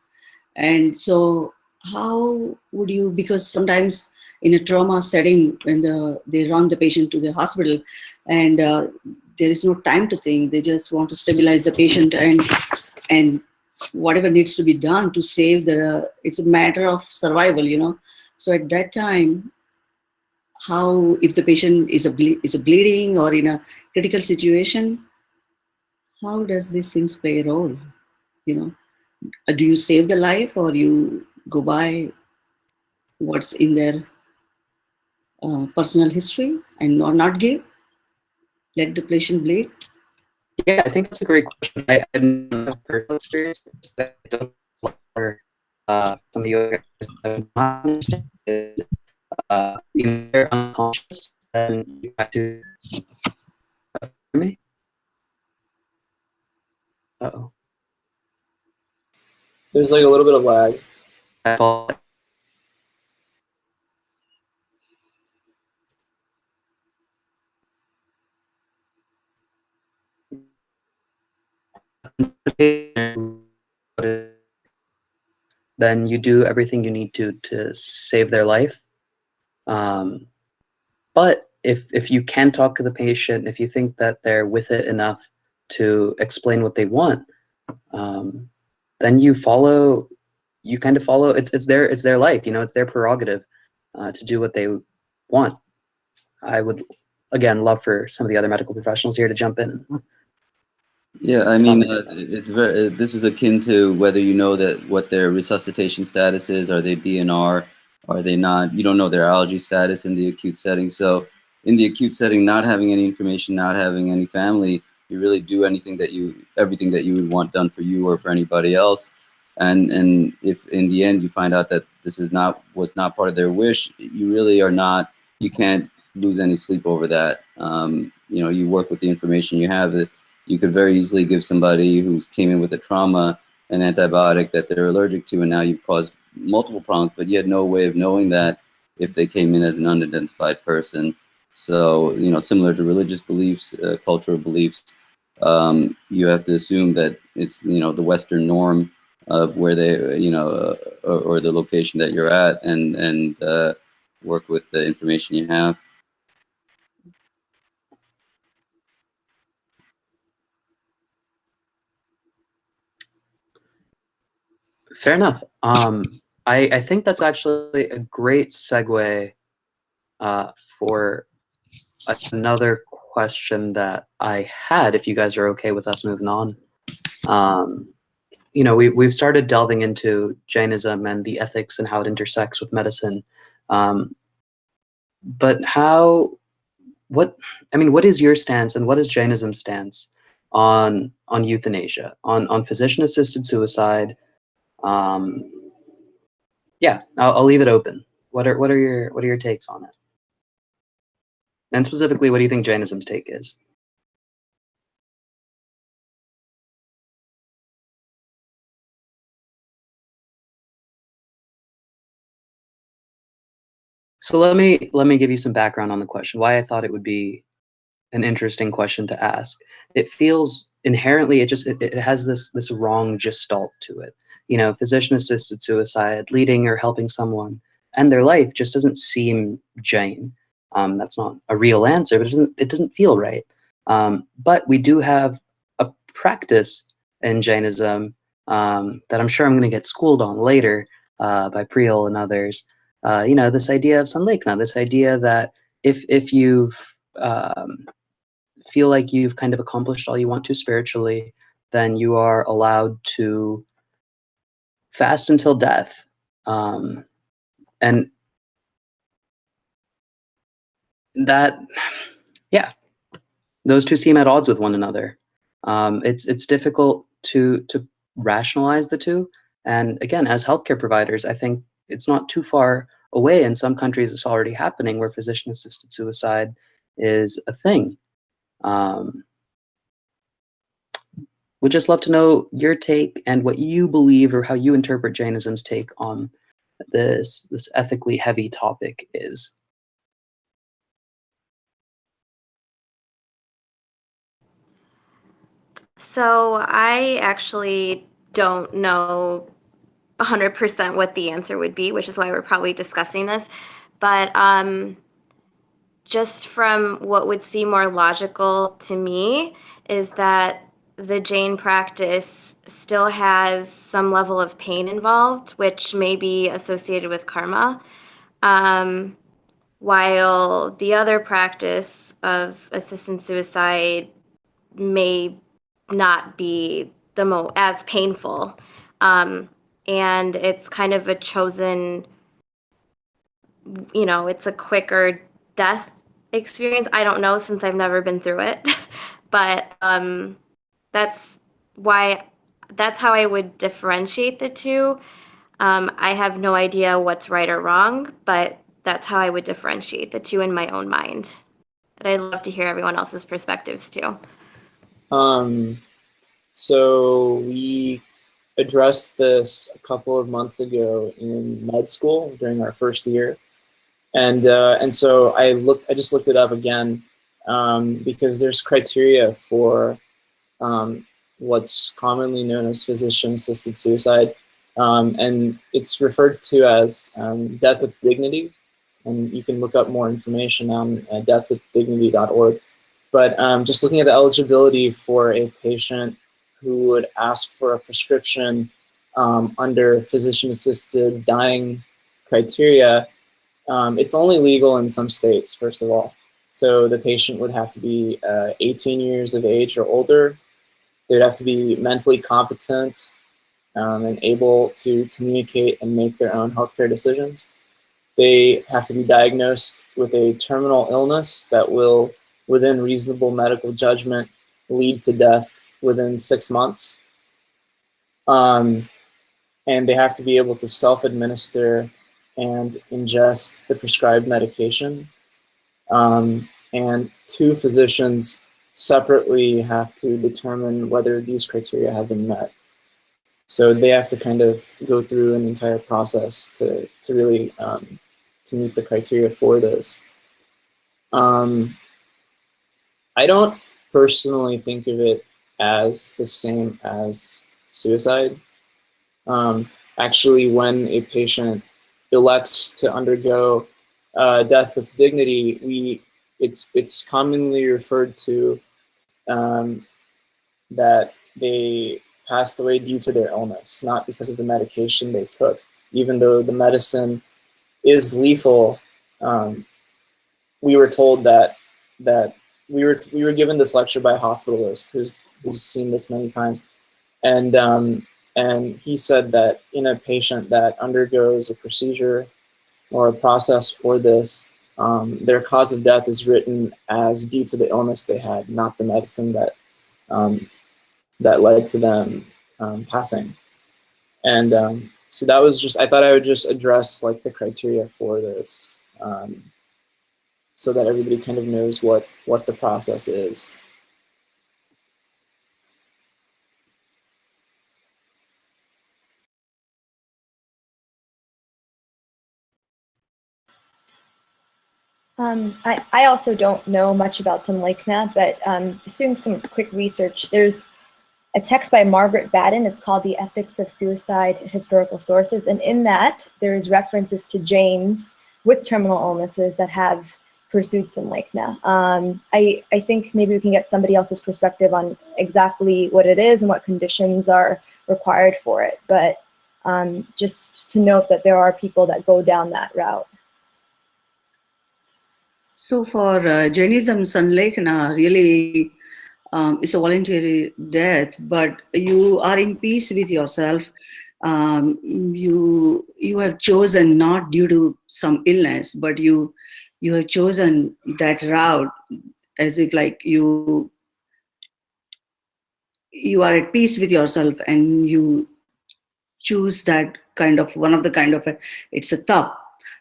And so how would you, because sometimes in a trauma setting, when they run the patient to the hospital and there is no time to think, they just want to stabilize the patient and whatever needs to be done to save it's a matter of survival, So at that time, how, if the patient is bleeding or in a critical situation, how does these things play a role? Do you save the life or you go by what's in their personal history and not give? Let the patient bleed? Yeah, I think that's a great question. I don't have personal experience, but I don't know some of you guys have not understand is if they're unconscious, then you have to hear me. Uh-oh. There's like a little bit of lag. I apologize. Then you do everything you need to save their life. But if you can talk to the patient, if you think that they're with it enough to explain what they want, then you kind of follow. It's their life, you know. It's their prerogative to do what they want. I would again love for some of the other medical professionals here to jump in. Yeah, I mean, it's very. This is akin to whether you know that what their resuscitation status is. Are they DNR? Are they not? You don't know their allergy status in the acute setting. So, in the acute setting, not having any information, not having any family, you really do everything that you would want done for you or for anybody else. And if in the end you find out that this was not part of their wish, you really are not. You can't lose any sleep over that. You know, you work with the information you have. You could very easily give somebody who came in with a trauma an antibiotic that they're allergic to, and now you've caused multiple problems, but you had no way of knowing that if they came in as an unidentified person. So, you know, similar to religious beliefs, cultural beliefs, you have to assume that it's, you know, the Western norm of where they, you know, or the location that you're at, and work with the information you have. Fair enough. I think that's actually a great segue for another question that I had, if you guys are okay with us moving on. You know, we've started delving into Jainism and the ethics and how it intersects with medicine. But what is your stance, and what is Jainism's stance on euthanasia, on physician-assisted suicide? Yeah, I'll leave it open. What are your takes on it? And specifically, what do you think Jainism's take is? So let me give you some background on the question, why I thought it would be an interesting question to ask. It feels inherently, it has this wrong gestalt to it. You know, physician-assisted suicide, leading or helping someone end their life, just doesn't seem Jain. That's not a real answer, but it doesn't feel right. But we do have a practice in Jainism that I'm sure I'm going to get schooled on later by Priyal and others. You know, this idea of sanlekna, this idea that if you feel like you've kind of accomplished all you want to spiritually, then you are allowed to fast until death. And that, yeah, those two seem at odds with one another. It's difficult to rationalize the two. And again, as healthcare providers, I think it's not too far away. In some countries, it's already happening where physician-assisted suicide is a thing. Would just love to know your take and what you believe or how you interpret Jainism's take on this ethically heavy topic is. So I actually don't know 100% what the answer would be, which is why we're probably discussing this. But just from what would seem more logical to me is that the Jain practice still has some level of pain involved, which may be associated with karma, while the other practice of assisted suicide may not be as painful. And it's kind of a chosen, you know, it's a quicker death experience. I don't know, since I've never been through it, but that's how I would differentiate the two. I have no idea what's right or wrong, but that's how I would differentiate the two in my own mind. But I'd love to hear everyone else's perspectives too. So we addressed this a couple of months ago in med school during our first year, and so I just looked it up again because there's criteria for what's commonly known as physician-assisted suicide, and it's referred to as death with dignity. and you can look up more information on deathwithdignity.org. But just looking at the eligibility for a patient who would ask for a prescription under physician-assisted dying criteria, it's only legal in some states, first of all. So the patient would have to be 18 years of age or older. They'd have to be mentally competent and able to communicate and make their own healthcare decisions. They have to be diagnosed with a terminal illness that will, within reasonable medical judgment, lead to death within 6 months. And they have to be able to self-administer and ingest the prescribed medication. And 2 physicians separately have to determine whether these criteria have been met. So they have to kind of go through an entire process to really to meet the criteria for this. I don't personally think of it as the same as suicide. Actually, when a patient elects to undergo death with dignity, it's commonly referred to that they passed away due to their illness, not because of the medication they took. Even though the medicine is lethal, we were told that we were given this lecture by a hospitalist who's seen this many times, and he said that in a patient that undergoes a procedure or a process for this, their cause of death is written as due to the illness they had, not the medicine that that led to them passing. And so that was just, I thought I would just address like the criteria for this, so that everybody kind of knows what the process is. I also don't know much about Sunlikhna, but just doing some quick research, there's a text by Margaret Batten. It's called The Ethics of Suicide, Historical Sources. And in that, there's references to Jains with terminal illnesses that have pursued Sunlikhna. I think maybe we can get somebody else's perspective on exactly what it is and what conditions are required for it. But just to note that there are people that go down that route. So for Jainism, Sunlikhna really is a voluntary death, but you are in peace with yourself. You have chosen not due to some illness, but you have chosen that route as if like you are at peace with yourself, and you choose that kind of one of the kind of it's a tap.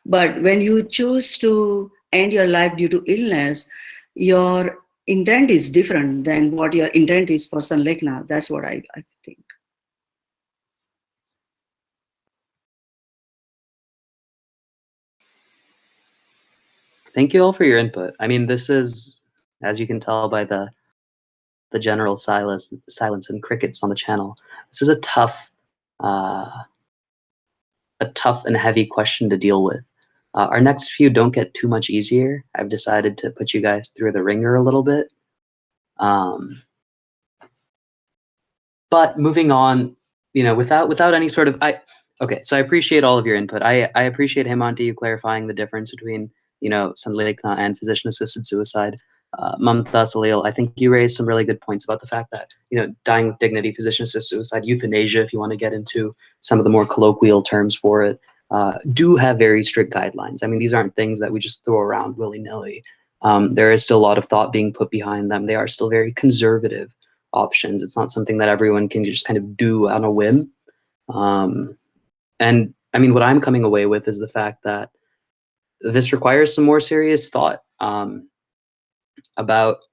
But when you choose to end your life due to illness, your intent is different than what your intent is for Sunlikhna. That's what I think. Thank you all for your input. I mean, this is, as you can tell by the general silence and crickets on the channel, this is a tough and heavy question to deal with. Our next few don't get too much easier. I've decided to put you guys through the ringer a little bit. But moving on, you know, without any sort of, okay, so I appreciate all of your input. I appreciate Hemanti, you clarifying the difference between, you know, Sunlikhna and physician-assisted suicide. Mamta, Salil, I think you raised some really good points about the fact that, you know, dying with dignity, physician-assisted suicide, euthanasia, if you want to get into some of the more colloquial terms for it, do have very strict guidelines. I mean, these aren't things that we just throw around willy-nilly. There is still a lot of thought being put behind them. They are still very conservative options. It's not something that everyone can just kind of do on a whim. And I mean, what I'm coming away with is the fact that this requires some more serious thought about,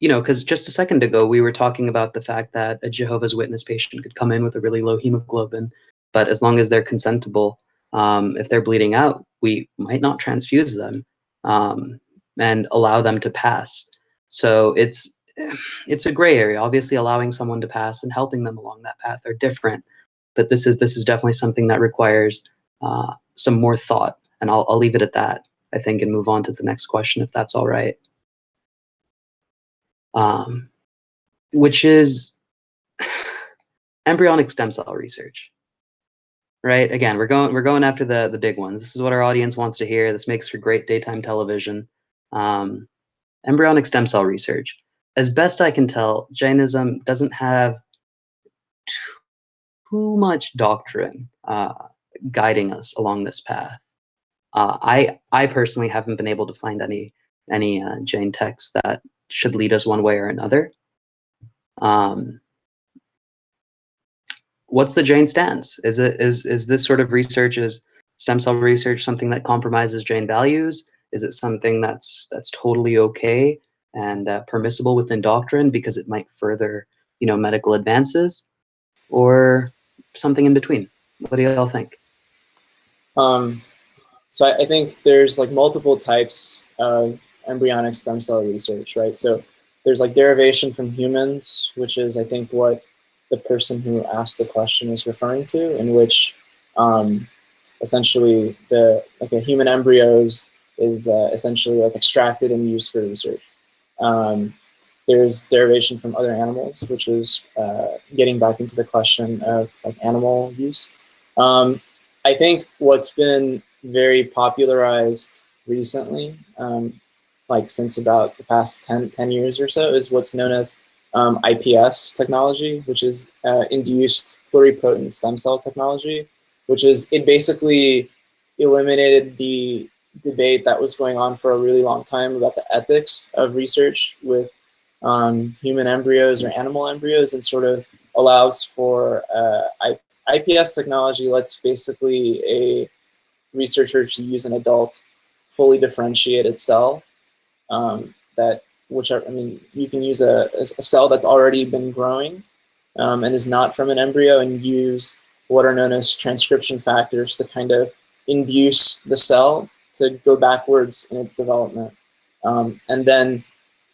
you know, because just a second ago, we were talking about the fact that a Jehovah's Witness patient could come in with a really low hemoglobin, but as long as they're consentable, if they're bleeding out, we might not transfuse them and allow them to pass. So it's a gray area. Obviously, allowing someone to pass and helping them along that path are different, but this is definitely something that requires some more thought, and I'll leave it at that. I think, and move on to the next question, if that's all right. Which is embryonic stem cell research. Right? Again, we're going after the big ones. This is what our audience wants to hear. This makes for great daytime television. Embryonic stem cell research. As best I can tell, Jainism doesn't have too much doctrine guiding us along this path. I personally haven't been able to find any Jain texts that should lead us one way or another. What's the Jain stance? Is this sort of research, is stem cell research, something that compromises Jain values? Is it something that's totally okay and permissible within doctrine because it might further, medical advances, or something in between? What do y'all think? So I think there's like multiple types of embryonic stem cell research, right? So there's like derivation from humans, which is I think what the person who asked the question is referring to, in which essentially a human embryos is essentially like extracted and used for research. There's derivation from other animals, which is getting back into the question of like animal use. I think what's been very popularized recently, like since about the past 10 years or so, is what's known as IPS technology, which is induced pluripotent stem cell technology, which is, it basically eliminated the debate that was going on for a really long time about the ethics of research with human embryos or animal embryos, and sort of allows for IPS technology lets basically a researcher to use an adult fully differentiated cell you can use a cell that's already been growing and is not from an embryo, and use what are known as transcription factors to kind of induce the cell to go backwards in its development. And then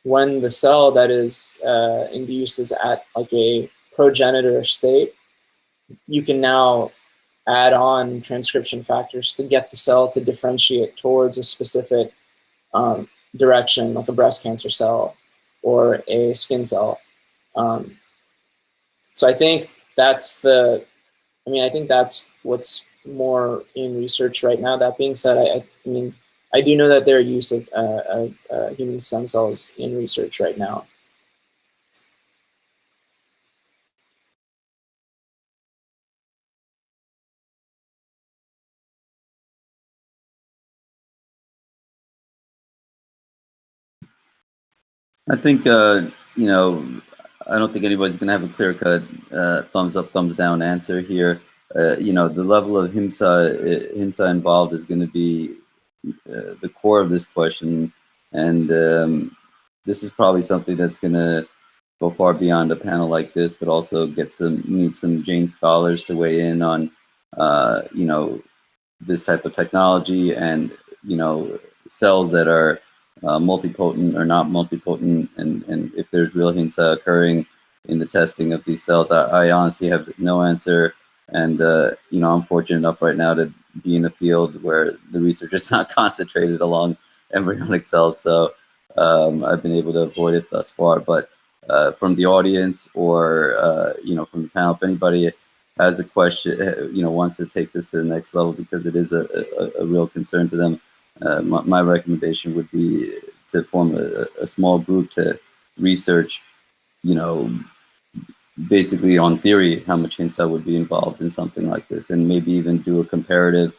when the cell that is induced is at like a progenitor state, you can now add on transcription factors to get the cell to differentiate towards a specific direction, like a breast cancer cell or a skin cell. So I think that's I think that's what's more in research right now. That being said, I do know that there are use of human stem cells in research right now. I think, I don't think anybody's going to have a clear-cut thumbs up, thumbs down answer here. The level of HINSA involved is going to be the core of this question. And this is probably something that's going to go far beyond a panel like this, but also need some Jain scholars to weigh in on, this type of technology and, cells that are multipotent or not multipotent, and if there's real HINSA occurring in the testing of these cells. I honestly have no answer, and I'm fortunate enough right now to be in a field where the research is not concentrated along embryonic cells, so I've been able to avoid it thus far. But from the audience or from the panel, if anybody has a question, wants to take this to the next level because it is a real concern to them, my recommendation would be to form a small group to research, basically on theory, how much HINSA would be involved in something like this, and maybe even do a comparative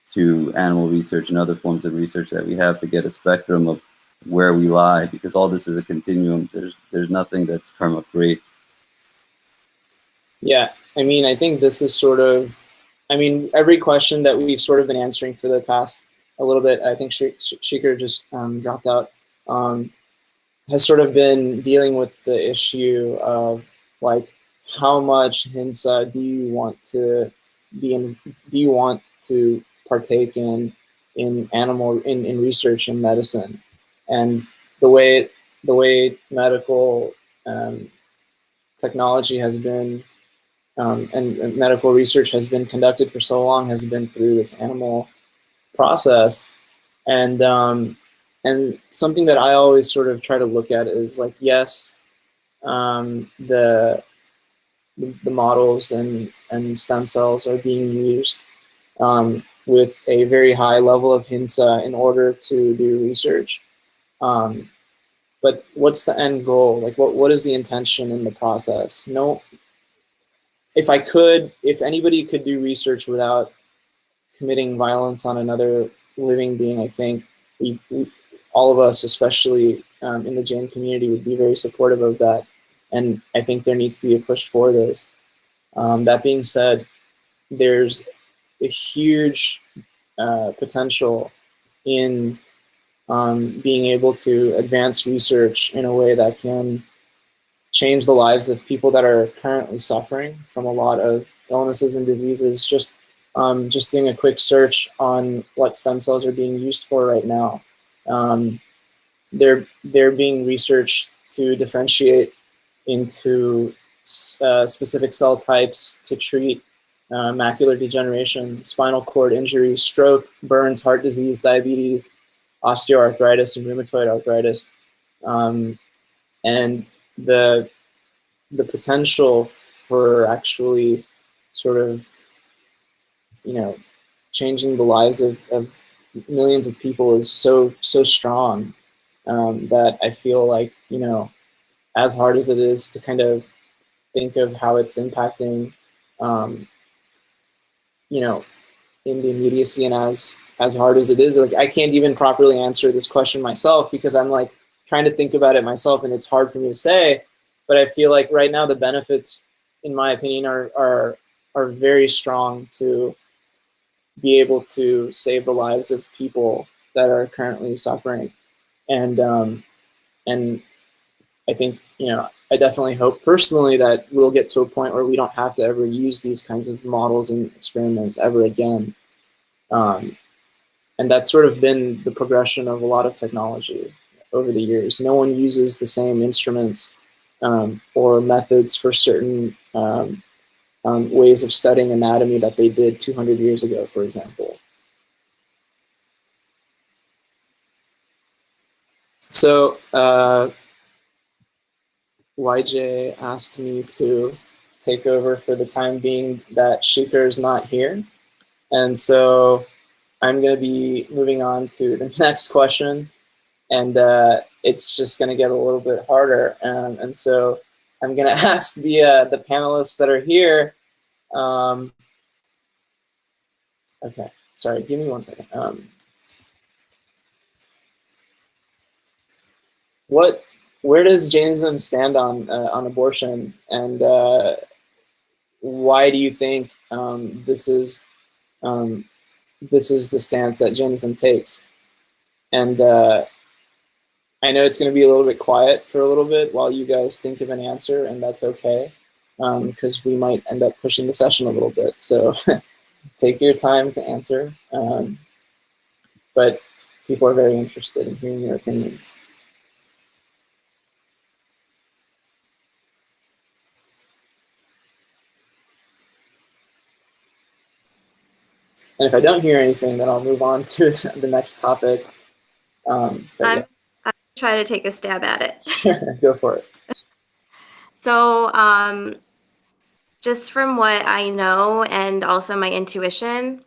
to animal research and other forms of research that we have to get a spectrum of where we lie, because all this is a continuum. There's nothing that's karma free. Yeah, I think this is sort of, every question that we've sort of been answering for the past a little bit, I think Shikar just dropped out, has sort of been dealing with the issue of like, how much HINSA do you want to partake in research and medicine? And the way medical technology has been and medical research has been conducted for so long has been through this animal process. And something that I always sort of try to look at is like, yes, the models and stem cells are being used with a very high level of HINSA in order to do research. But what's the end goal? Like, what is the intention in the process? No, if anybody could do research without committing violence on another living being, I think we all of us, especially in the Jain community, would be very supportive of that. And I think there needs to be a push for this. That being said, there's a huge potential in being able to advance research in a way that can change the lives of people that are currently suffering from a lot of illnesses and diseases. Just doing a quick search on what stem cells are being used for right now. They're being researched to differentiate into specific cell types to treat macular degeneration, spinal cord injury, stroke, burns, heart disease, diabetes, osteoarthritis, and rheumatoid arthritis. And the potential for actually sort of, changing the lives of millions of people is so strong that I feel like, as hard as it is to kind of think of how it's impacting, in the immediacy, and as hard as it is, like, I can't even properly answer this question myself because I'm like trying to think about it myself, and it's hard for me to say. But I feel like right now the benefits, in my opinion, are very strong to be able to save the lives of people that are currently suffering. And I think, I definitely hope personally that we'll get to a point where we don't have to ever use these kinds of models and experiments ever again. And that's sort of been the progression of a lot of technology over the years. No one uses the same instruments or methods for certain ways of studying anatomy that they did 200 years ago, for example. So YJ asked me to take over for the time being that Shikhar is not here. And so I'm going to be moving on to the next question. And it's just going to get a little bit harder. And so I'm going to ask the panelists that are here. Okay, sorry, give me one second. Where does Jainism stand on abortion, and why do you think this is the stance that Jainism takes? And I know it's going to be a little bit quiet for a little bit while you guys think of an answer, and that's okay, because we might end up pushing the session a little bit. So take your time to answer, but people are very interested in hearing your opinions. And if I don't hear anything, then I'll move on to the next topic. I'm try to take a stab at it. Go for it. So just from what I know and also my intuition,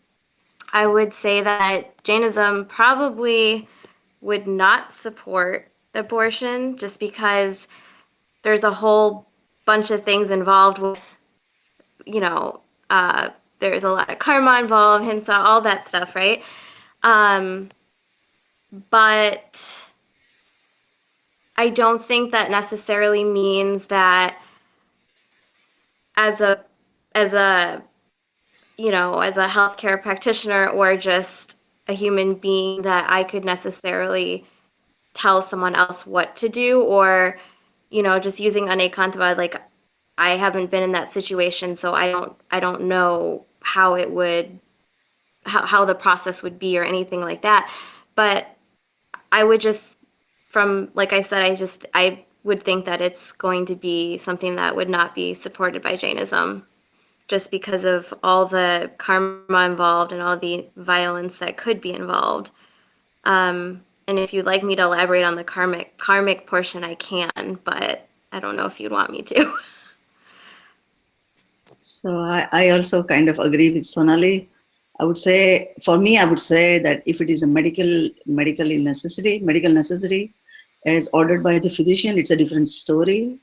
I would say that Jainism probably would not support abortion just because there's a whole bunch of things involved with, there's a lot of karma involved, hinsa, all that stuff, right? But I don't think that necessarily means that as a healthcare practitioner or just a human being that I could necessarily tell someone else what to do, or, just using anekantavad, like, I haven't been in that situation, so I don't know how it would, how the process would be or anything like that. But I would just, like I said, I would think that it's going to be something that would not be supported by Jainism, just because of all the karma involved and all the violence that could be involved. And if you'd like me to elaborate on the karmic portion, I can, but I don't know if you'd want me to. So I also kind of agree with Sonali. I would say, for me, I would say that if it is a medical necessity, as ordered by the physician, it's a different story.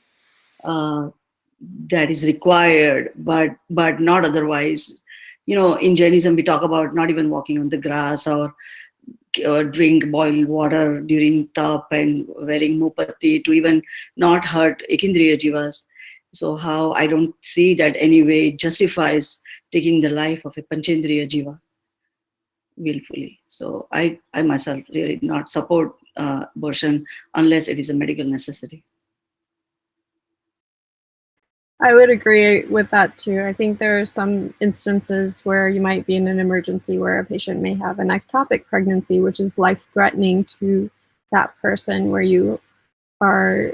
That is required, but not otherwise. You know, in Jainism, we talk about not even walking on the grass or drink boiled water during tap and wearing mupatti to even not hurt ekindriya jivas. So how I don't see that anyway justifies taking the life of a panchendriya jiva willfully. So I myself really not support abortion unless it is a medical necessity. I would agree with that too. I think there are some instances where you might be in an emergency where a patient may have an ectopic pregnancy, which is life-threatening to that person, where you are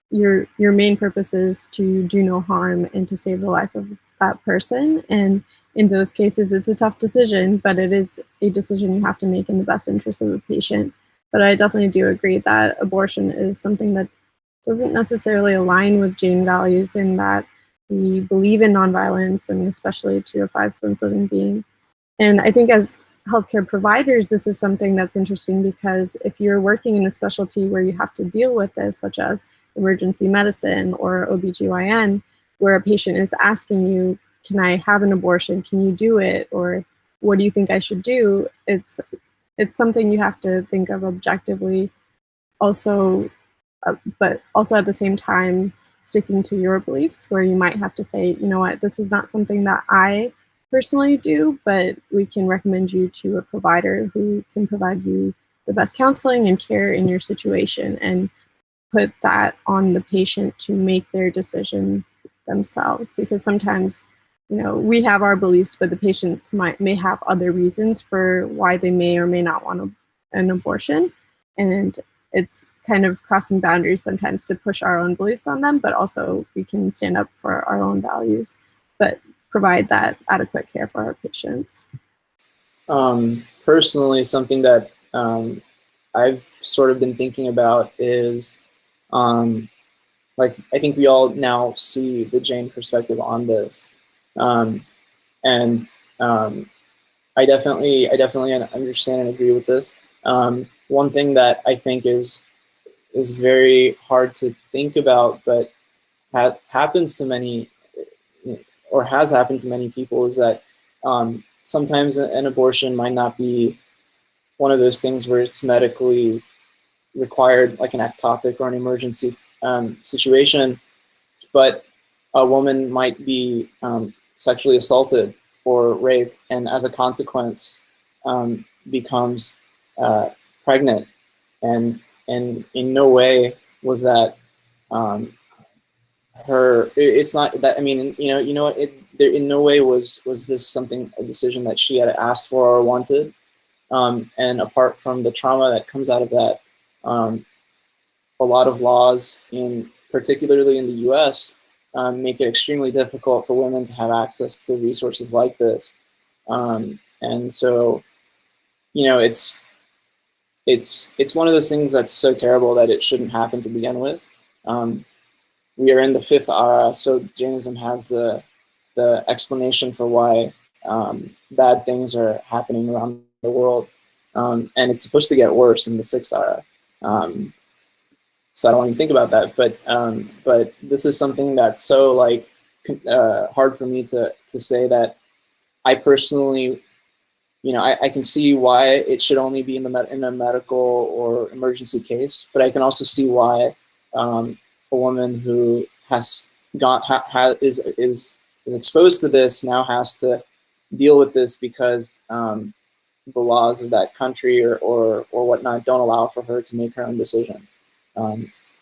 your main purpose is to do no harm and to save the life of that person. And in those cases, it's a tough decision, but it is a decision you have to make in the best interest of the patient. But I definitely do agree that abortion is something that doesn't necessarily align with Jain values, in that we believe in nonviolence, and especially to a 5-sense living being. And I think as healthcare providers, this is something that's interesting, because if you're working in a specialty where you have to deal with this, such as emergency medicine or OBGYN, where a patient is asking you, can I have an abortion? Can you do it? Or what do you think I should do? It's something you have to think of objectively also, but also at the same time sticking to your beliefs, where you might have to say, you know what, this is not something that I personally do, but we can recommend you to a provider who can provide you the best counseling and care in your situation, and put that on the patient to make their decision themselves. Because sometimes, you know, we have our beliefs, but the patients may have other reasons for why they may or may not want an abortion. And it's kind of crossing boundaries sometimes to push our own beliefs on them, but also we can stand up for our own values, but provide that adequate care for our patients. Personally, something that I've sort of been thinking about is, like, I think we all now see the Jain perspective on this, and I definitely understand and agree with this. One thing that I think is very hard to think about, but happens to many, or has happened to many people, is that sometimes an abortion might not be one of those things where it's medically required, like an ectopic or an emergency situation, but a woman might be sexually assaulted or raped, and as a consequence becomes pregnant, and in no way was that her. It's not that, I mean, you know, there in no way was this a decision that she had asked for or wanted, and apart from the trauma that comes out of that, a lot of laws, particularly in the U.S., make it extremely difficult for women to have access to resources like this, and so, you know, it's one of those things that's so terrible that it shouldn't happen to begin with. We are in the 5th ara, so Jainism has the explanation for why bad things are happening around the world, and it's supposed to get worse in the 6th ara. So I don't even think about that, but this is something that's so, like, hard for me to say that I personally, you know, I can see why it should only be in a medical or emergency case, but I can also see why a woman who is exposed to this now has to deal with this because the laws of that country or whatnot don't allow for her to make her own decision.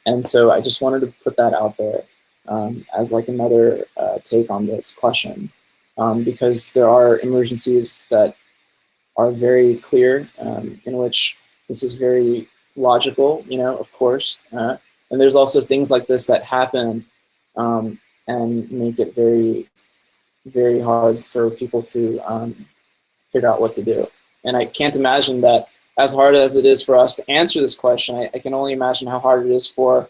And so I just wanted to put that out there as like another take on this question, because there are emergencies that are very clear, in which this is very logical, you know, of course. And there's also things like this that happen and make it very, very hard for people to figure out what to do. And I can't imagine that as hard as it is for us to answer this question, I can only imagine how hard it is for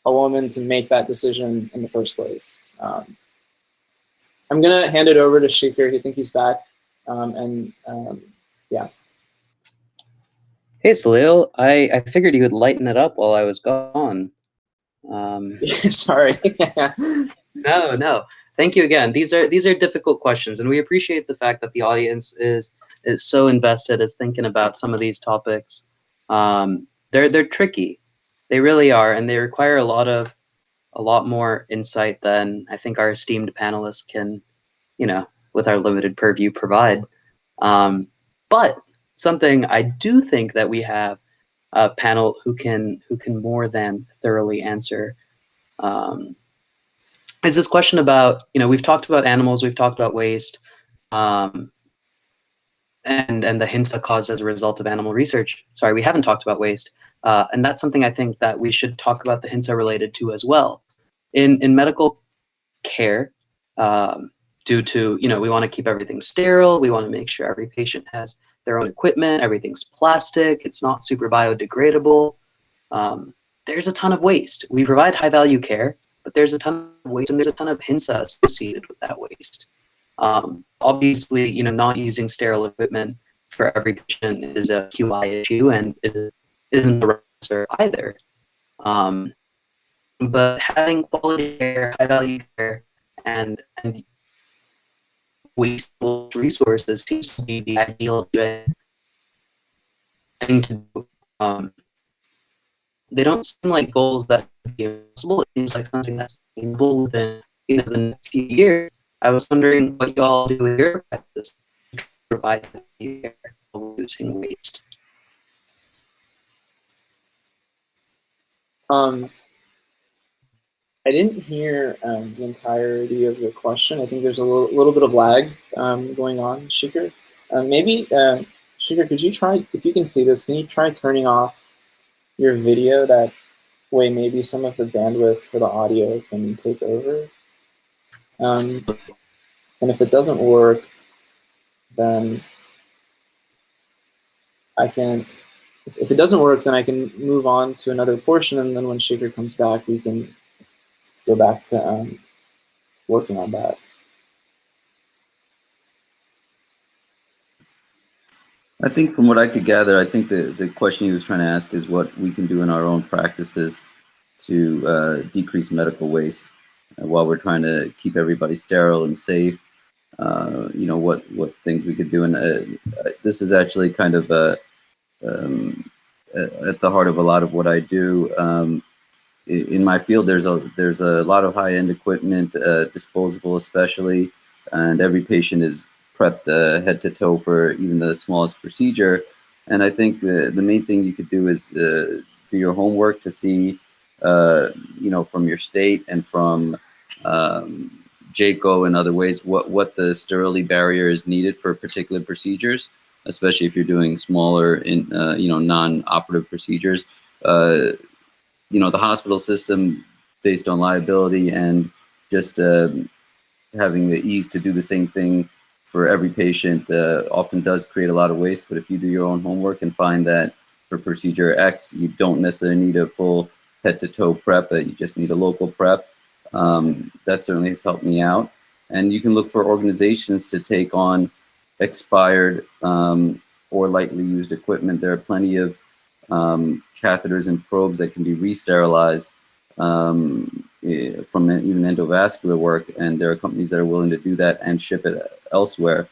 a woman to make that decision in the first place. I'm gonna hand it over to Shikhar. I think he's back, yeah. Hey, Salil. I figured you would lighten it up while I was gone. Sorry. No. Thank you again. These are difficult questions, and we appreciate the fact that the audience is so invested, is thinking about some of these topics. They're tricky. They really are, and they require a lot more insight than I think our esteemed panelists can, with our limited purview, provide. But something I do think that we have a panel who can more than thoroughly answer is this question about, we've talked about animals, we've talked about waste, and the HINSA caused as a result of animal research. Sorry, we haven't talked about waste. And that's something I think that we should talk about the HINSA related to as well. In medical care, due to, we want to keep everything sterile, we want to make sure every patient has their own equipment, everything's plastic, it's not super biodegradable. There's a ton of waste. We provide high value care, but there's a ton of waste and there's a ton of HINSA associated with that waste. Obviously, not using sterile equipment for every patient is a QI issue and isn't the right answer either. But having quality care, high value care, and wasteful resources seems to be the ideal thing to do. They don't seem like goals that would be impossible. It seems like something that's sustainable within the next few years. I was wondering what you all do in your practice to provide care while reducing waste. I didn't hear the entirety of your question. I think there's a little bit of lag going on, Shikhar. Maybe, Shikhar, could you try, if you can see this, can you try turning off your video? That way maybe some of the bandwidth for the audio can take over. And if it doesn't work, then if it doesn't work, then I can move on to another portion, and then when Shikhar comes back, we can go back to working on that. I think from what I could gather, I think the question he was trying to ask is what we can do in our own practices to decrease medical waste while we're trying to keep everybody sterile and safe. What things we could do. And this is actually kind of at the heart of a lot of what I do. In my field, there's a lot of high-end equipment, disposable especially, and every patient is prepped head to toe for even the smallest procedure. And I think the main thing you could do is do your homework to see, from your state and from JACO and other ways, what the sterility barrier is needed for particular procedures, especially if you're doing smaller, non-operative procedures. The hospital system, based on liability and just having the ease to do the same thing for every patient, often does create a lot of waste. But if you do your own homework and find that for procedure X, you don't necessarily need a full head-to-toe prep, you just need a local prep, that certainly has helped me out. And you can look for organizations to take on expired or lightly used equipment. There are plenty of catheters and probes that can be re-sterilized from even endovascular work, and there are companies that are willing to do that and ship it elsewhere.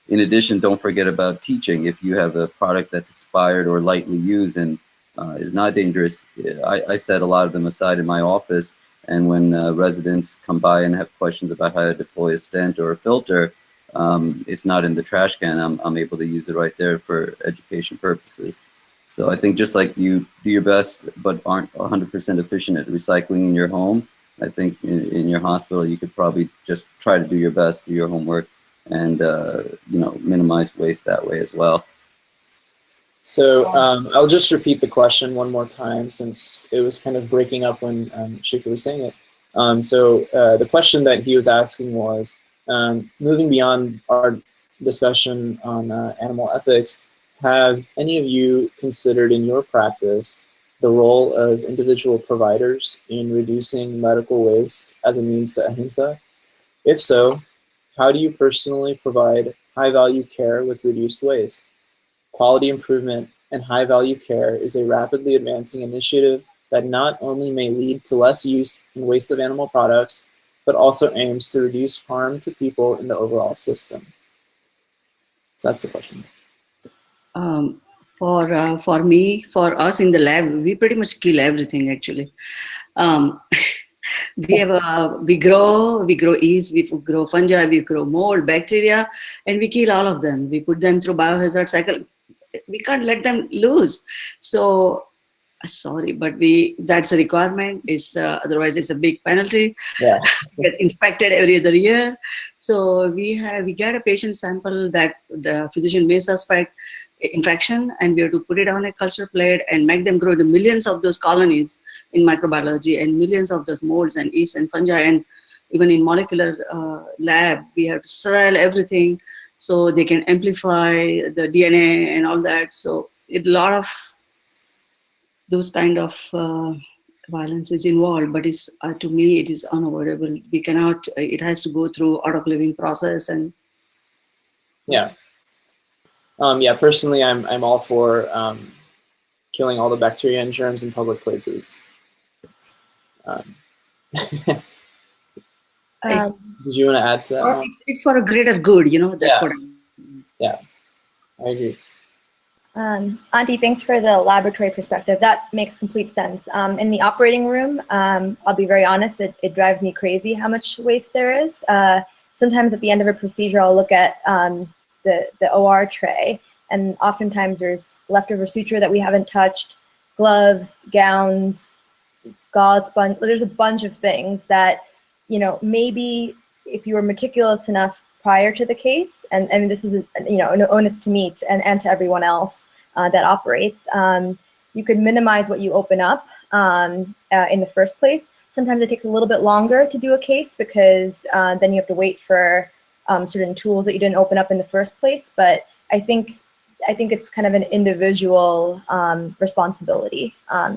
In addition, don't forget about teaching. If you have a product that's expired or lightly used and is not dangerous, I set a lot of them aside in my office, and when residents come by and have questions about how to deploy a stent or a filter, it's not in the trash can. I'm able to use it right there for education purposes. So I think just like you do your best but aren't 100% efficient at recycling in your home, I think in your hospital you could probably just try to do your best, do your homework, and minimize waste that way as well. So I'll just repeat the question one more time since it was kind of breaking up when Shikhar was saying it. So the question that he was asking was, moving beyond our discussion on animal ethics, have any of you considered in your practice the role of individual providers in reducing medical waste as a means to ahimsa? If so, how do you personally provide high-value care with reduced waste? Quality improvement and high-value care is a rapidly advancing initiative that not only may lead to less use and waste of animal products, but also aims to reduce harm to people in the overall system. So that's the question. For me, for us in the lab, we pretty much kill everything actually. We grow yeast, we grow fungi, we grow mold, bacteria, and we kill all of them. We put them through biohazard cycle. We can't let them loose. So sorry, but that's a requirement. It's otherwise it's a big penalty. Yeah. Get inspected every other year. So we get a patient sample that the physician may suspect infection, and we have to put it on a culture plate and make them grow the millions of those colonies in microbiology and millions of those molds and yeast and fungi, and even in molecular lab we have to sterile everything so they can amplify the DNA and all that. So a lot of those kind of violence is involved, but it's to me it is unavoidable. We cannot. It has to go through autoclaving process and. Yeah. Yeah. Personally, I'm all for killing all the bacteria and germs in public places. Did you want to add to that? It's for a greater good, you know. That's what. Yeah, I agree. Auntie, thanks for the laboratory perspective. That makes complete sense. In the operating room, I'll be very honest, it drives me crazy how much waste there is. Sometimes at the end of a procedure, I'll look at the OR tray, and oftentimes there's leftover suture that we haven't touched, gloves, gowns, gauze, sponge. There's a bunch of things that, you know, maybe if you were meticulous enough prior to the case, and this is an onus to me and to everyone else that operates, you could minimize what you open up in the first place. Sometimes it takes a little bit longer to do a case because then you have to wait for certain tools that you didn't open up in the first place. But I think it's kind of an individual responsibility,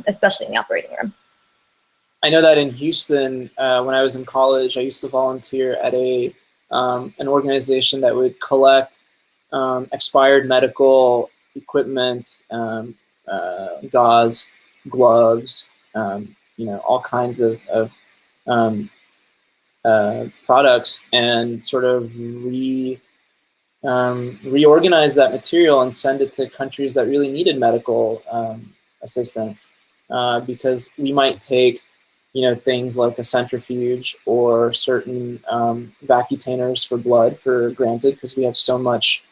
especially in the operating room. I know that in Houston, when I was in college, I used to volunteer at an organization that would collect expired medical equipment, gauze, gloves, all kinds of products, and sort of reorganize that material and send it to countries that really needed medical assistance, because we might take things like a centrifuge or certain vacutainers for blood for granted because we have so much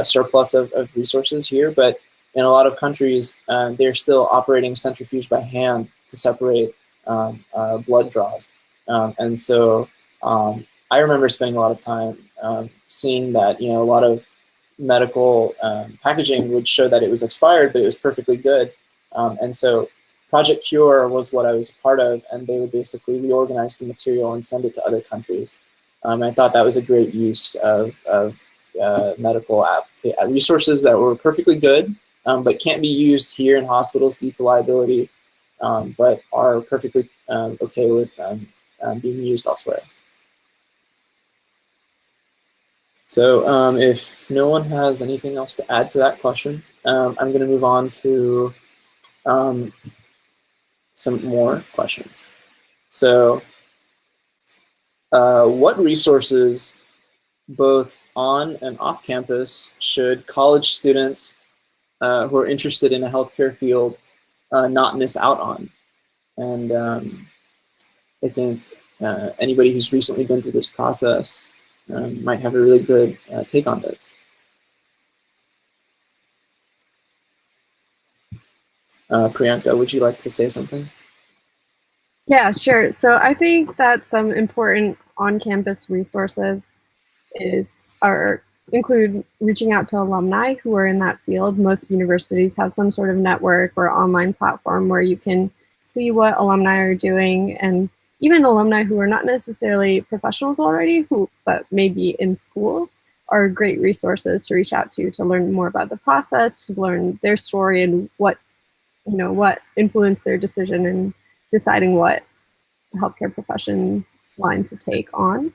surplus of resources here. But in a lot of countries, they're still operating centrifuge by hand to separate blood draws. And so I remember spending a lot of time seeing that, a lot of medical packaging would show that it was expired, but it was perfectly good. And so Project Cure was what I was a part of, and they would basically reorganize the material and send it to other countries. I thought that was a great use of medical resources that were perfectly good, but can't be used here in hospitals due to liability, but are perfectly okay with being used elsewhere. So if no one has anything else to add to that question, I'm going to move on to some more questions. So what resources, both on and off campus, should college students who are interested in a healthcare field not miss out on? And I think anybody who's recently been through this process might have a really good take on this. Priyanka, would you like to say something? Yeah, sure. So I think that some important on-campus resources include reaching out to alumni who are in that field. Most universities have some sort of network or online platform where you can see what alumni are doing, and even alumni who are not necessarily professionals already, but maybe in school, are great resources to reach out to learn more about the process, to learn their story and what influenced their decision in deciding what healthcare profession line to take on.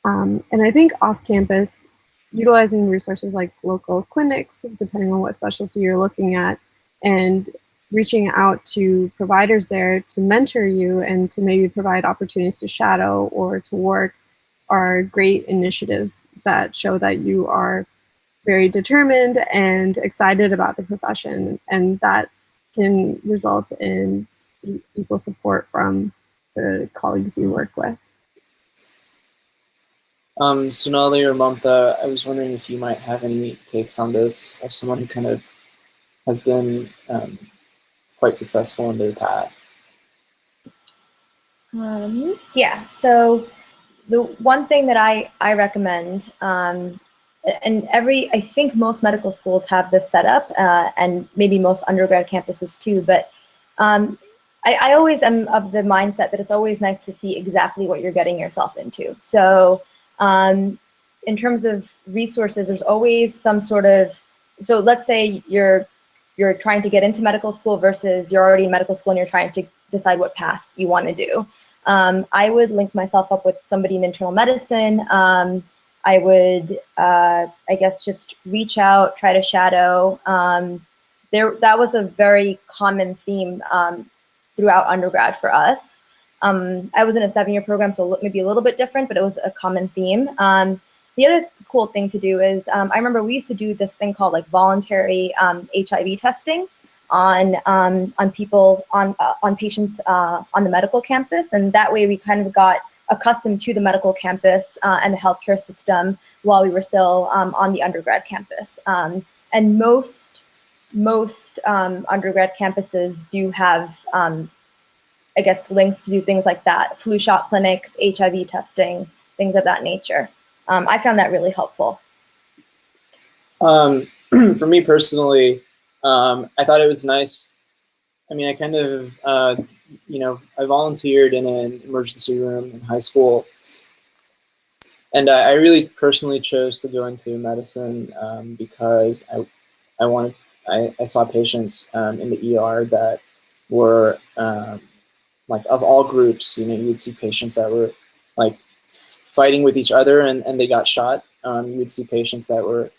And I think off campus, utilizing resources like local clinics, depending on what specialty you're looking at, and reaching out to providers there to mentor you and to maybe provide opportunities to shadow or to work are great initiatives that show that you are very determined and excited about the profession, and that can result in equal support from the colleagues you work with. Sonali or Mamta, I was wondering if you might have any takes on this as someone who kind of has been quite successful in their path. Yeah, so the one thing that I recommend, and I think most medical schools have this set up, and maybe most undergrad campuses too, but I always am of the mindset that it's always nice to see exactly what you're getting yourself into. So in terms of resources, there's always some sort of, so let's say you're trying to get into medical school versus you're already in medical school and you're trying to decide what path you want to do. I would link myself up with somebody in internal medicine. I would, I guess, just reach out, try to shadow. That was a very common theme throughout undergrad for us. I was in a 7-year program, so maybe a little bit different, but it was a common theme. The other cool thing to do is, I remember we used to do this thing called like voluntary HIV testing on people, on patients on the medical campus, and that way we kind of got accustomed to the medical campus and the healthcare system while we were still on the undergrad campus. And most undergrad campuses do have, I guess, links to do things like that, flu shot clinics, HIV testing, things of that nature. I found that really helpful. For me personally, I thought it was nice. I mean, I kind of, I volunteered in an emergency room in high school. And I really personally chose to go into medicine because I saw patients in the ER that were, like, of all groups. You would see patients that were like fighting with each other and they got shot. You would see patients that were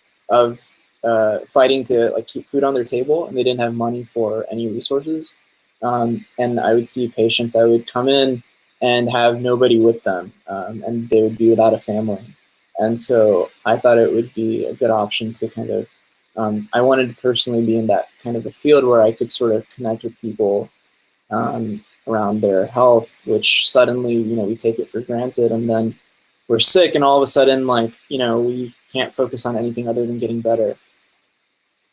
fighting to like keep food on their table and they didn't have money for any resources. And I would see patients that would come in and have nobody with them, and they would be without a family. And so I thought it would be a good option to kind of, I wanted to personally be in that kind of a field where I could sort of connect with people around their health, which suddenly, we take it for granted, and then we're sick and all of a sudden, like, we can't focus on anything other than getting better.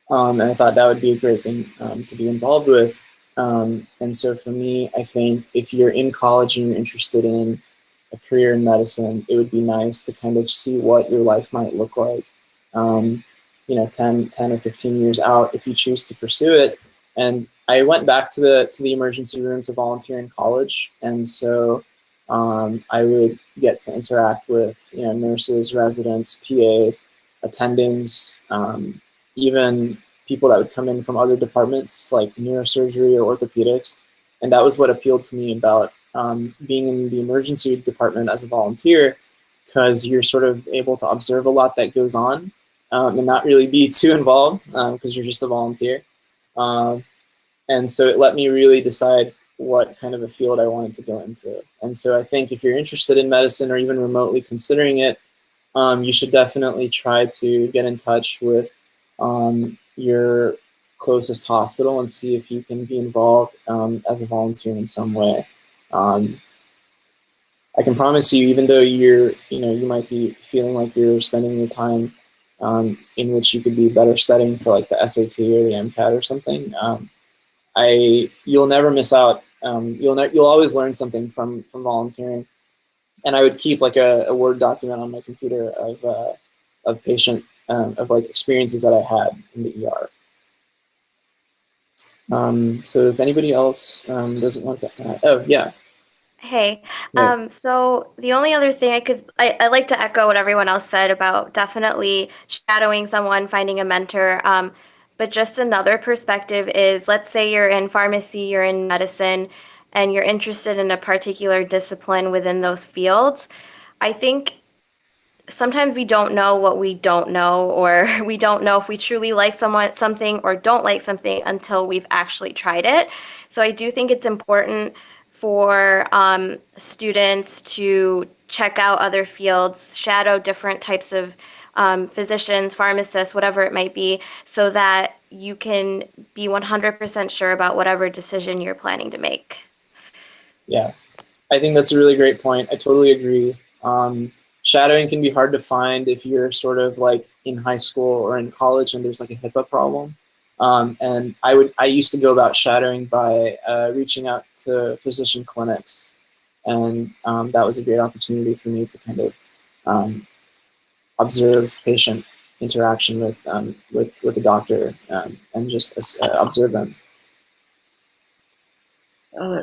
And I thought that would be a great thing to be involved with. And so for me, I think if you're in college and you're interested in a career in medicine, it would be nice to kind of see what your life might look like, 10 or 15 years out if you choose to pursue it. And I went back to the emergency room to volunteer in college. And so I would get to interact with, nurses, residents, PAs, attendings, even people that would come in from other departments like neurosurgery or orthopedics. And that was what appealed to me about being in the emergency department as a volunteer, because you're sort of able to observe a lot that goes on and not really be too involved because you're just a volunteer. And so it let me really decide what kind of a field I wanted to go into. And so I think if you're interested in medicine or even remotely considering it, you should definitely try to get in touch with your closest hospital and see if you can be involved as a volunteer in some way. I can promise you, even though you might be feeling like you're spending your time in which you could be better studying for like the SAT or the MCAT or something, you'll never miss out. You'll always learn something from volunteering. And I would keep like a Word document on my computer of patient of like experiences that I had in the ER. So if anybody else doesn't want to add, oh yeah. Hey, Yeah. so the only other thing I like to echo what everyone else said about definitely shadowing someone, finding a mentor. But just another perspective is, let's say you're in pharmacy, you're in medicine, and you're interested in a particular discipline within those fields. I think sometimes we don't know what we don't know, or we don't know if we truly like something or don't like something until we've actually tried it. So I do think it's important for students to check out other fields, shadow different types of physicians, pharmacists, whatever it might be, so that you can be 100% sure about whatever decision you're planning to make. Yeah, I think that's a really great point. I totally agree. Shadowing can be hard to find if you're sort of like in high school or in college and there's like a HIPAA problem. And I used to go about shadowing by reaching out to physician clinics, and that was a great opportunity for me to kind of observe patient interaction with the doctor, and just observe them.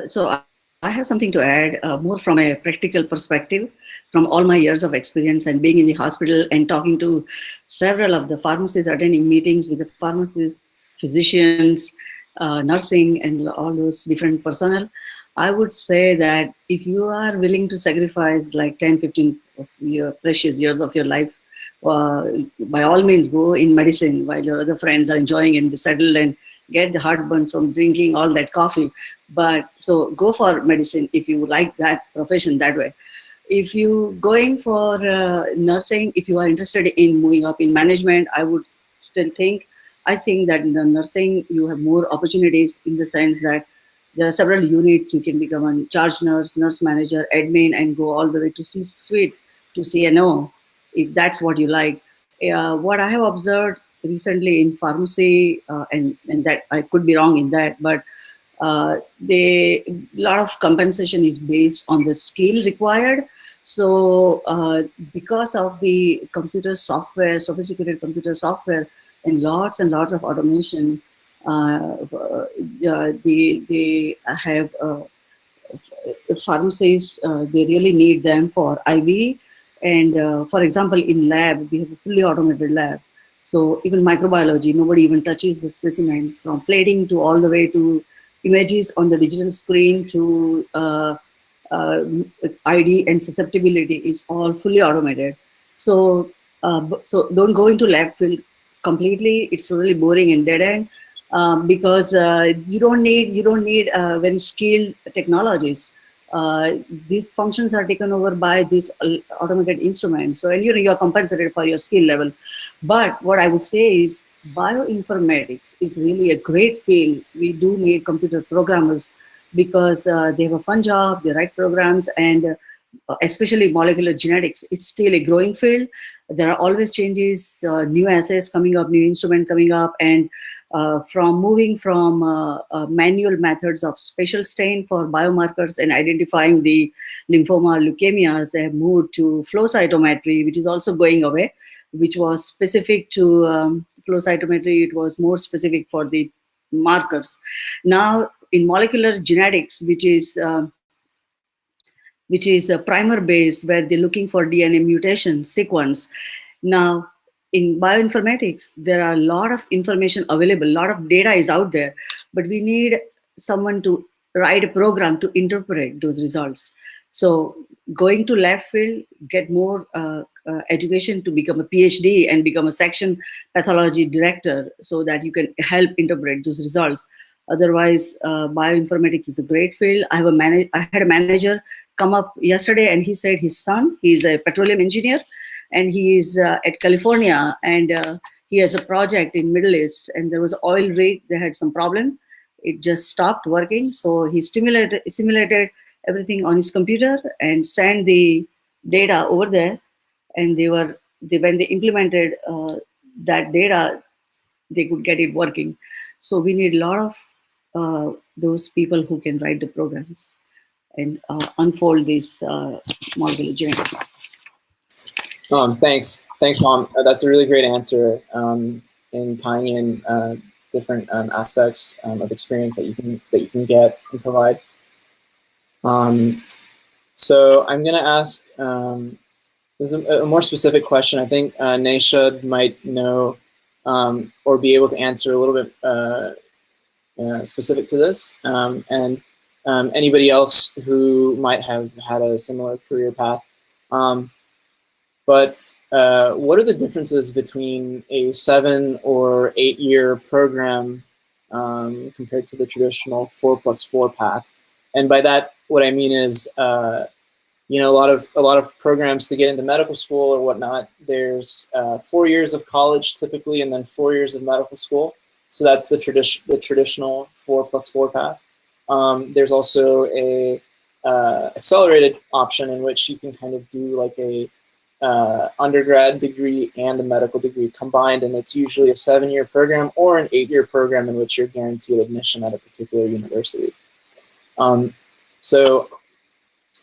So I have something to add, more from a practical perspective, from all my years of experience and being in the hospital and talking to several of the pharmacists, attending meetings with the pharmacists, physicians, nursing, and all those different personnel. I would say that if you are willing to sacrifice like 10, 15 of your precious years of your life, by all means go in medicine while your other friends are enjoying and settled and get the heartburns from drinking all that coffee. But so go for medicine if you like that profession that way. If you going for nursing, if you are interested in moving up in management, I would still I think that in the nursing you have more opportunities, in the sense that there are several units. You can become a charge nurse, nurse manager, admin, and go all the way to C-suite, to CNO, if that's what you like. What I have observed recently in pharmacy, and that I could be wrong in that, but a lot of compensation is based on the skill required. So because of the computer software, sophisticated computer software, and lots of automation, they have pharmacies, they really need them for IV. And for example, in lab, we have a fully automated lab. So even microbiology, nobody even touches the specimen, from plating to all the way to images on the digital screen to ID and susceptibility is all fully automated. So so don't go into lab field completely. It's really boring and dead end, because you don't need very skilled technologies. These functions are taken over by these automated instruments. So, and you're compensated for your skill level. But what I would say is bioinformatics is really a great field. We do need computer programmers, because they have a fun job, they write programs, and especially molecular genetics, it's still a growing field. There are always changes, new assays coming up, new instrument coming up, and from moving from manual methods of spatial stain for biomarkers and identifying the lymphoma, leukemias, they have moved to flow cytometry, which is also going away, which was specific to flow cytometry. It was more specific for the markers. Now in molecular genetics, which is a primer base, where they're looking for DNA mutation sequence. Now, in bioinformatics, there are a lot of information available, a lot of data is out there, but we need someone to write a program to interpret those results. So going to lab field, get more education to become a PhD and become a section pathology director, so that you can help interpret those results. Otherwise, bioinformatics is a great field. I had a manager come up yesterday, and he said his son, he's a petroleum engineer, and he is at California, and he has a project in Middle East, and there was oil rig, they had some problem. It just stopped working. So he simulated everything on his computer and sent the data over there. And when they implemented that data, they could get it working. So we need a lot of those people who can write the programs and unfold these molecular genetics. Thanks, Mom. That's a really great answer in tying in different aspects of experience that you can get and provide. So I'm going to ask, this is a more specific question. I think Nashad might know or be able to answer a little bit specific to this. And anybody else who might have had a similar career path. But what are the differences between a 7 or 8 year program compared to the traditional 4+4 path? And by that, what I mean is, you know, a lot of programs to get into medical school or whatnot. There's 4 years of college typically, and then 4 years of medical school. So that's the traditional 4+4 path. There's also a accelerated option in which you can kind of do like a undergrad degree and a medical degree combined, and it's usually a 7-year program or an 8-year program in which you're guaranteed admission at a particular university. So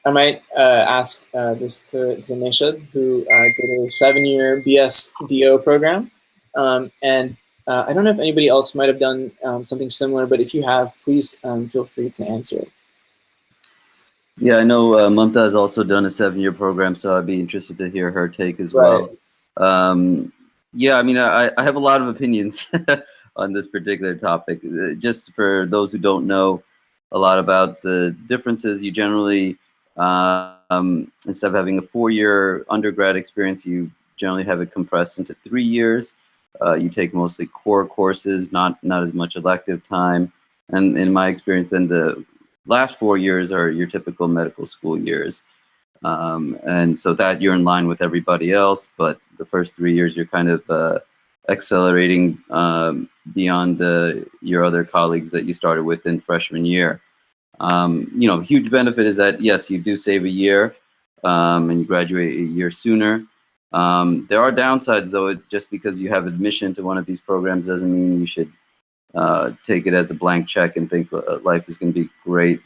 I might ask this to Nashad, who did a 7-year BSDO program. And I don't know if anybody else might have done something similar, but if you have, please feel free to answer. Yeah, I know Mamta has also done a 7-year program, so I'd be interested to hear her take as well. Yeah, I mean, I have a lot of opinions on this particular topic. Just for those who don't know a lot about the differences, you generally, instead of having a 4-year undergrad experience, you generally have it compressed into 3 years. You take mostly core courses, not as much elective time. And in my experience, then the last 4 years are your typical medical school years. And so that you're in line with everybody else, but the first 3 years you're kind of accelerating beyond your other colleagues that you started with in freshman year. You know, huge benefit is that, yes, you do save a year and you graduate a year sooner. There are downsides, though. Just because you have admission to one of these programs doesn't mean you should take it as a blank check and think life is going to be great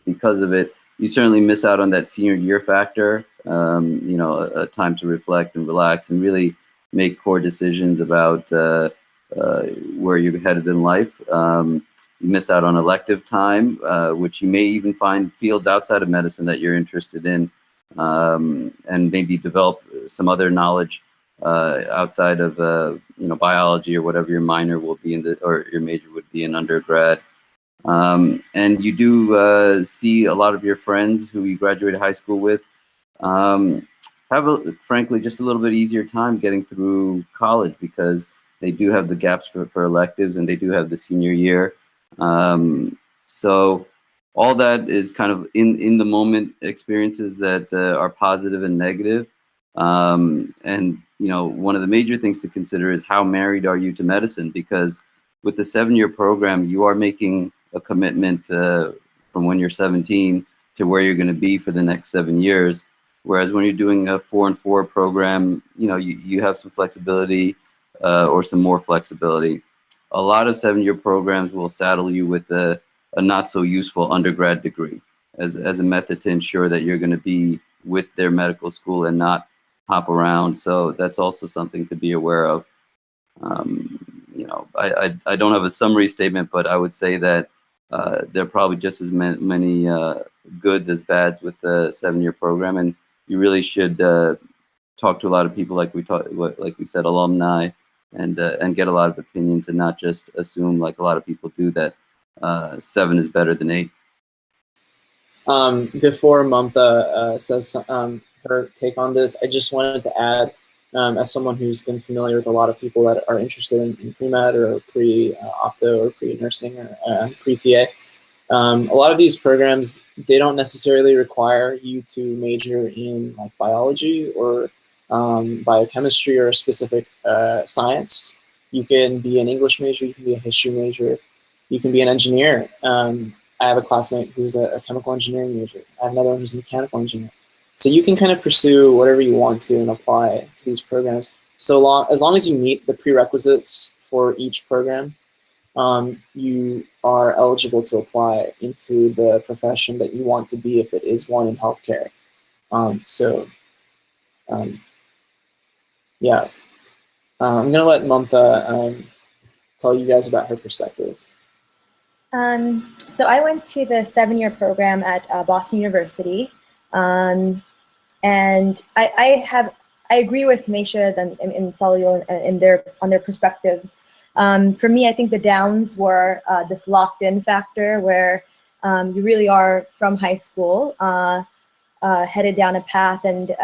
because of it. You certainly miss out on that senior year factor, you know, a time to reflect and relax and really make core decisions about where you're headed in life. You miss out on elective time, which you may even find fields outside of medicine that you're interested in, and maybe develop some other knowledge outside of you know, biology or whatever your minor will be in or your major would be in undergrad. And you do see a lot of your friends who you graduated high school with have, frankly, just a little bit easier time getting through college because they do have the gaps for electives and they do have the senior year. So all that is kind of in the moment experiences that are positive and negative. And you know, one of the major things to consider is how married are you to medicine, because with the 7-year program, you are making a commitment from when you're 17 to where you're going to be for the next 7 years. Whereas when you're doing a 4-and-4 program, you know, you have some flexibility or some more flexibility. A lot of 7-year programs will saddle you with a not so useful undergrad degree as a method to ensure that you're going to be with their medical school and not hop around. So that's also something to be aware of. You know, I don't have a summary statement, but I would say that there are probably just as many goods as bads with the 7-year program, and you really should talk to a lot of people, like we said, alumni, and get a lot of opinions, and not just assume, like a lot of people do, that 7 is better than 8. Before Mamta says her take on this, I just wanted to add, as someone who's been familiar with a lot of people that are interested in pre-med or pre-opto or pre-nursing or pre-PA, a lot of these programs, they don't necessarily require you to major in like biology or biochemistry or a specific science. You can be an English major, you can be a history major, you can be an engineer. I have a classmate who's a chemical engineering major. I have another one who's a mechanical engineer. So you can kind of pursue whatever you want to and apply to these programs. As long as you meet the prerequisites for each program, you are eligible to apply into the profession that you want to be if it is one in healthcare. Yeah, I'm gonna let Mamta tell you guys about her perspective. So I went to the 7-year program at Boston University. And I agree with Naisha and Salil on their perspectives. For me, I think the downs were this locked-in factor where you really are from high school, headed down a path, and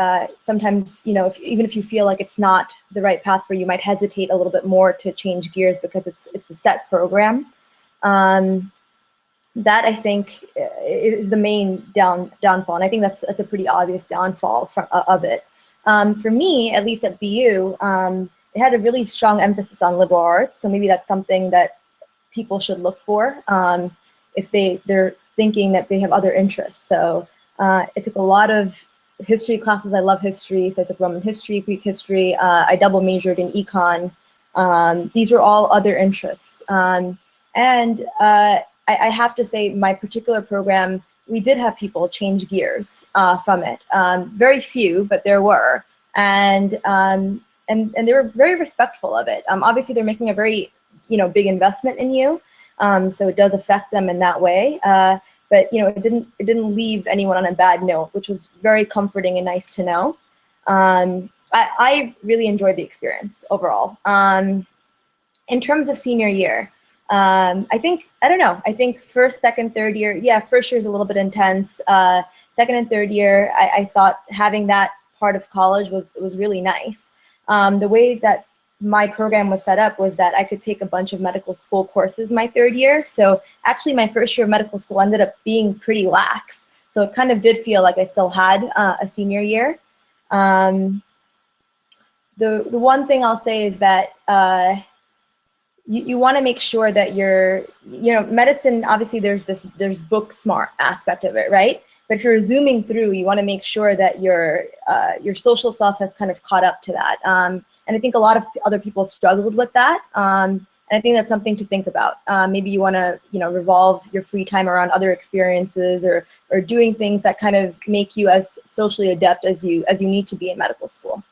sometimes, you know, even if you feel like it's not the right path for you, you might hesitate a little bit more to change gears because it's a set program. That I think is the main downfall, and I think that's a pretty obvious downfall of it. For me, at least at BU, it had a really strong emphasis on liberal arts, so maybe that's something that people should look for if they're thinking that they have other interests. So it took a lot of history classes. I love history, so I took Roman history, Greek history. I double majored in econ. These were all other interests, and I have to say, my particular program, we did have people change gears from it. Very few, but there were, and they were very respectful of it. Obviously, they're making a very big investment in you, so it does affect them in that way. But it didn't leave anyone on a bad note, which was very comforting and nice to know. I really enjoyed the experience overall. In terms of senior year. I think first, second, third year, yeah, first year is a little bit intense. Second and third year, I thought having that part of college was really nice. The way that my program was set up was that I could take a bunch of medical school courses my third year. So actually my first year of medical school ended up being pretty lax. So it kind of did feel like I still had a senior year. The one thing I'll say is that you want to make sure that you're, medicine, obviously there's book smart aspect of it, right? But if you're zooming through, you want to make sure that your social self has kind of caught up to that. And I think a lot of other people struggled with that. And I think that's something to think about. Maybe you want to, revolve your free time around other experiences or doing things that kind of make you as socially adept as you need to be in medical school.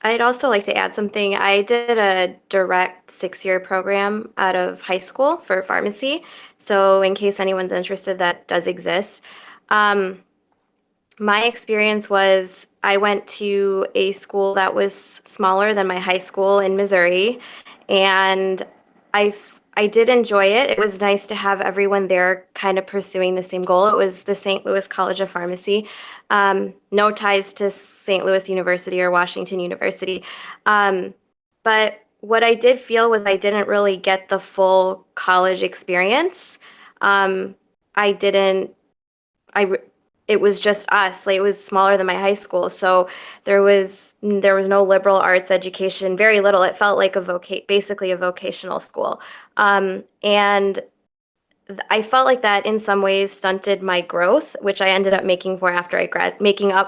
I'd also like to add something. I did a direct 6-year program out of high school for pharmacy. So in case anyone's interested, that does exist. My experience was I went to a school that was smaller than my high school in Missouri, and I did enjoy it. It was nice to have everyone there kind of pursuing the same goal. It was the St. Louis College of Pharmacy. No ties to St. Louis University or Washington University. But what I did feel was I didn't really get the full college experience. It was just us. Like, it was smaller than my high school, so there was no liberal arts education, very little. It felt like basically a vocational school, and I felt like that in some ways stunted my growth, which I ended up making up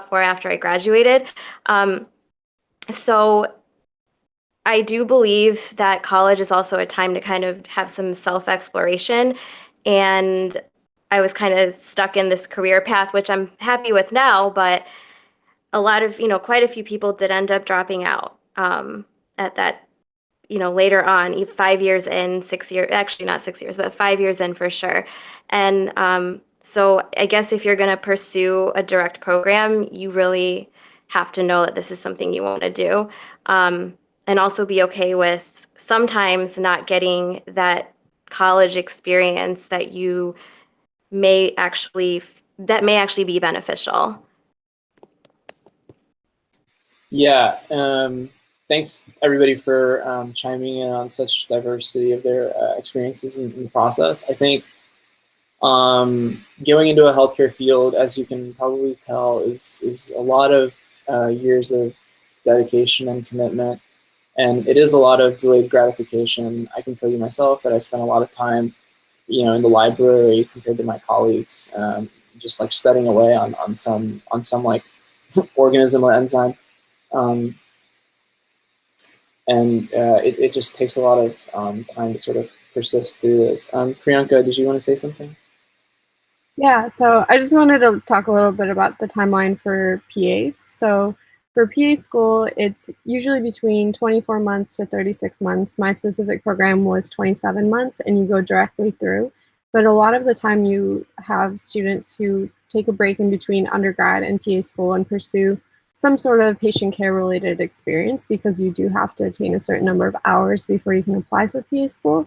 for after I graduated. So I do believe that college is also a time to kind of have some self-exploration, and I was kind of stuck in this career path, which I'm happy with now, but a lot of, quite a few people did end up dropping out at that, later on, 5 years in, 6 years, actually not 6 years, but 5 years in for sure. And so I guess if you're going to pursue a direct program, you really have to know that this is something you want to do, and also be okay with sometimes not getting that college experience that may actually be beneficial. Yeah, thanks everybody for chiming in on such diversity of their experiences in the process. I think going into a healthcare field, as you can probably tell, is a lot of years of dedication and commitment, and it is a lot of delayed gratification. I can tell you myself that I spent a lot of time in the library compared to my colleagues, just like studying away on some like organism or enzyme, and it just takes a lot of time to sort of persist through this. Priyanka, did you want to say something? Yeah, so I just wanted to talk a little bit about the timeline for PAs. So for PA school, it's usually between 24 months to 36 months. My specific program was 27 months, and you go directly through. but a lot of the time you have students who take a break in between undergrad and PA school and pursue some sort of patient care related experience, because you do have to attain a certain number of hours before you can apply for PA school.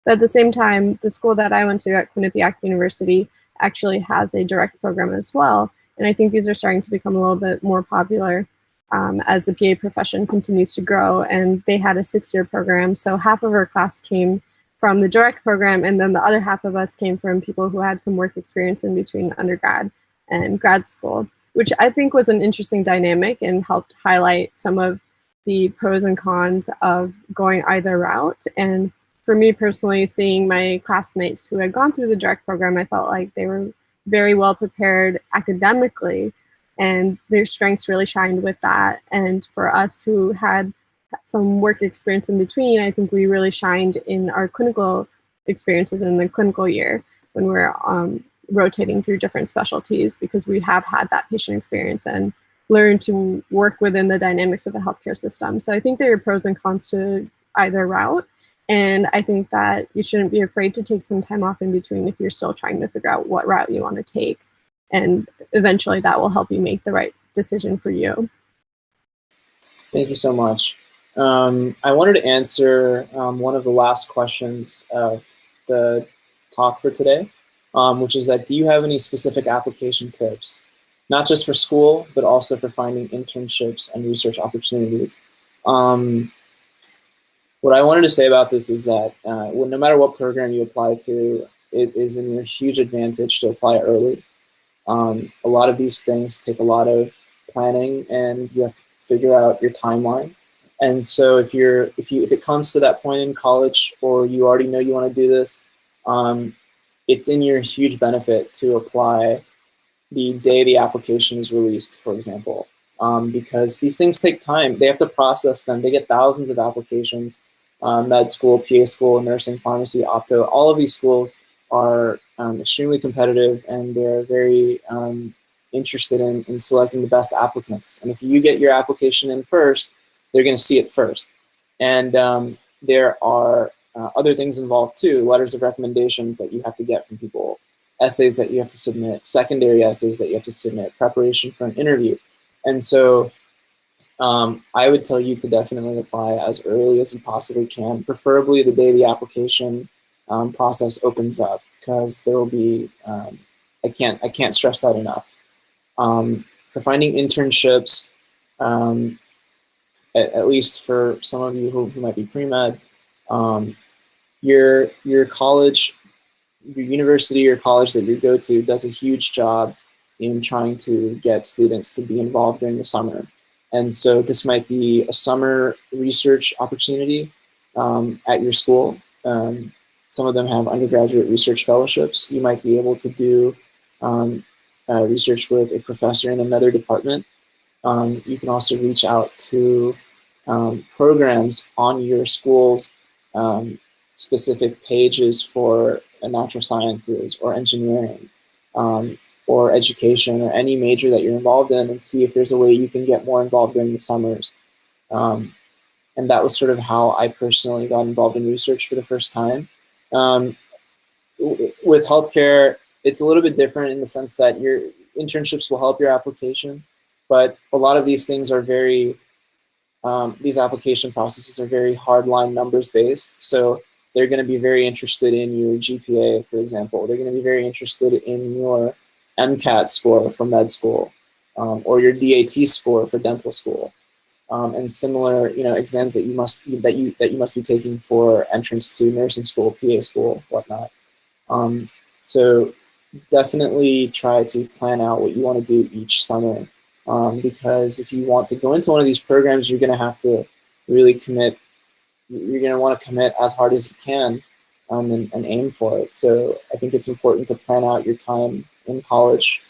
But at the same time, the school that I went to at Quinnipiac University actually has a direct program as well. And I think these are starting to become a little bit more popular as the PA profession continues to grow. And they had a 6-year program. So half of our class came from the direct program, and then the other half of us came from people who had some work experience in between undergrad and grad school, which I think was an interesting dynamic and helped highlight some of the pros and cons of going either route. And for me personally, seeing my classmates who had gone through the direct program, I felt like they were very well prepared academically, and their strengths really shined with that. And for us who had some work experience in between, I think we really shined in our clinical experiences in the clinical year when we're rotating through different specialties, because we have had that patient experience and learned to work within the dynamics of the healthcare system. So I think there are pros and cons to either route. And I think that you shouldn't be afraid to take some time off in between if you're still trying to figure out what route you want to take. And eventually that will help you make the right decision for you. Thank you so much. I wanted to answer one of the last questions of the talk for today, which is that, do you have any specific application tips, not just for school, but also for finding internships and research opportunities? What I wanted to say about this is that no matter what program you apply to, it is in your huge advantage to apply early. A lot of these things take a lot of planning, and you have to figure out your timeline. And so if it comes to that point in college, or you already know you want to do this, it's in your huge benefit to apply the day the application is released, for example, because these things take time. They have to process them. They get thousands of applications. Med school, PA school, nursing, pharmacy, opto, all of these schools are extremely competitive, and they're very interested in selecting the best applicants. And if you get your application in first, they're going to see it first. And there are other things involved too, letters of recommendations that you have to get from people, essays that you have to submit, secondary essays that you have to submit, preparation for an interview. And so I would tell you to definitely apply as early as you possibly can, preferably the day the application process opens up, because there will be, I can't stress that enough. For finding internships, at least for some of you who might be pre-med, your college, your university or college that you go to does a huge job in trying to get students to be involved during the summer. And so this might be a summer research opportunity at your school. Some of them have undergraduate research fellowships. You might be able to do research with a professor in another department. You can also reach out to programs on your school's specific pages for natural sciences or engineering or education, or any major that you're involved in, and see if there's a way you can get more involved during the summers. And that was sort of how I personally got involved in research for the first time. With healthcare, it's a little bit different in the sense that your internships will help your application, but a lot of these things are very, these application processes are very hardline numbers based. So they're going to be very interested in your GPA, for example. They're going to be very interested in your MCAT score for med school, or your DAT score for dental school, and similar, exams that you must be taking for entrance to nursing school, PA school, whatnot. So definitely try to plan out what you want to do each summer, because if you want to go into one of these programs, you're going to have to really commit. You're going to want to commit as hard as you can, and aim for it. So I think it's important to plan out your time in college,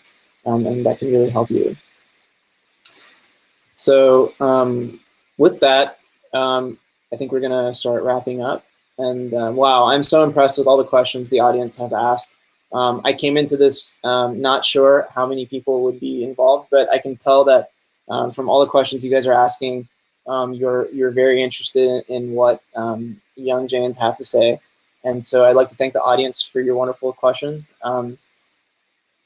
and that can really help you. So with that, I think we're going to start wrapping up. And wow, I'm so impressed with all the questions the audience has asked. I came into this not sure how many people would be involved, but I can tell that from all the questions you guys are asking, you're very interested in what young Jains have to say. And so I'd like to thank the audience for your wonderful questions.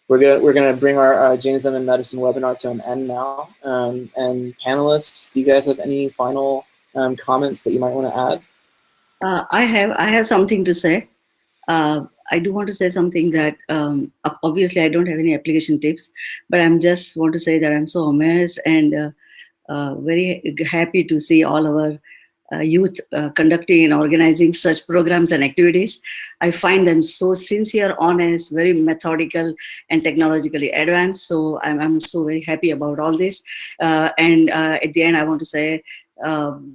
We're gonna bring our Jainism and Medicine webinar to an end now. And panelists, do you guys have any final comments that you might want to add? I have something to say. I do want to say something that obviously I don't have any application tips, but I'm just want to say that I'm so amazed and very happy to see all our youth conducting and organizing such programs and activities. I find them so sincere, honest, very methodical, and technologically advanced. So I'm so very happy about all this. And at the end, I want to say,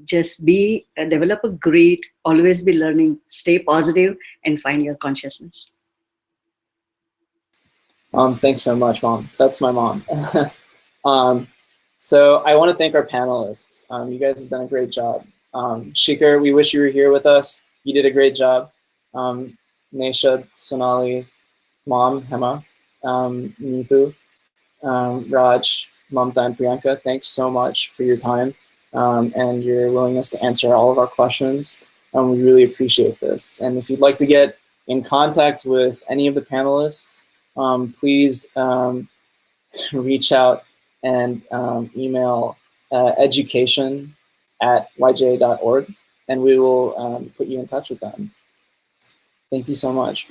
just develop a grit, always be learning, stay positive, and find your consciousness. Thanks so much, Mom. That's my mom. So I want to thank our panelists. You guys have done a great job. Shikar, we wish you were here with us. You did a great job. Nesha, Sonali, Mom, Hema, Neetu, Raj, Mamta, and Priyanka, thanks so much for your time and your willingness to answer all of our questions. We really appreciate this. And if you'd like to get in contact with any of the panelists, please reach out and email education@yja.org, and we will put you in touch with them. Thank you so much.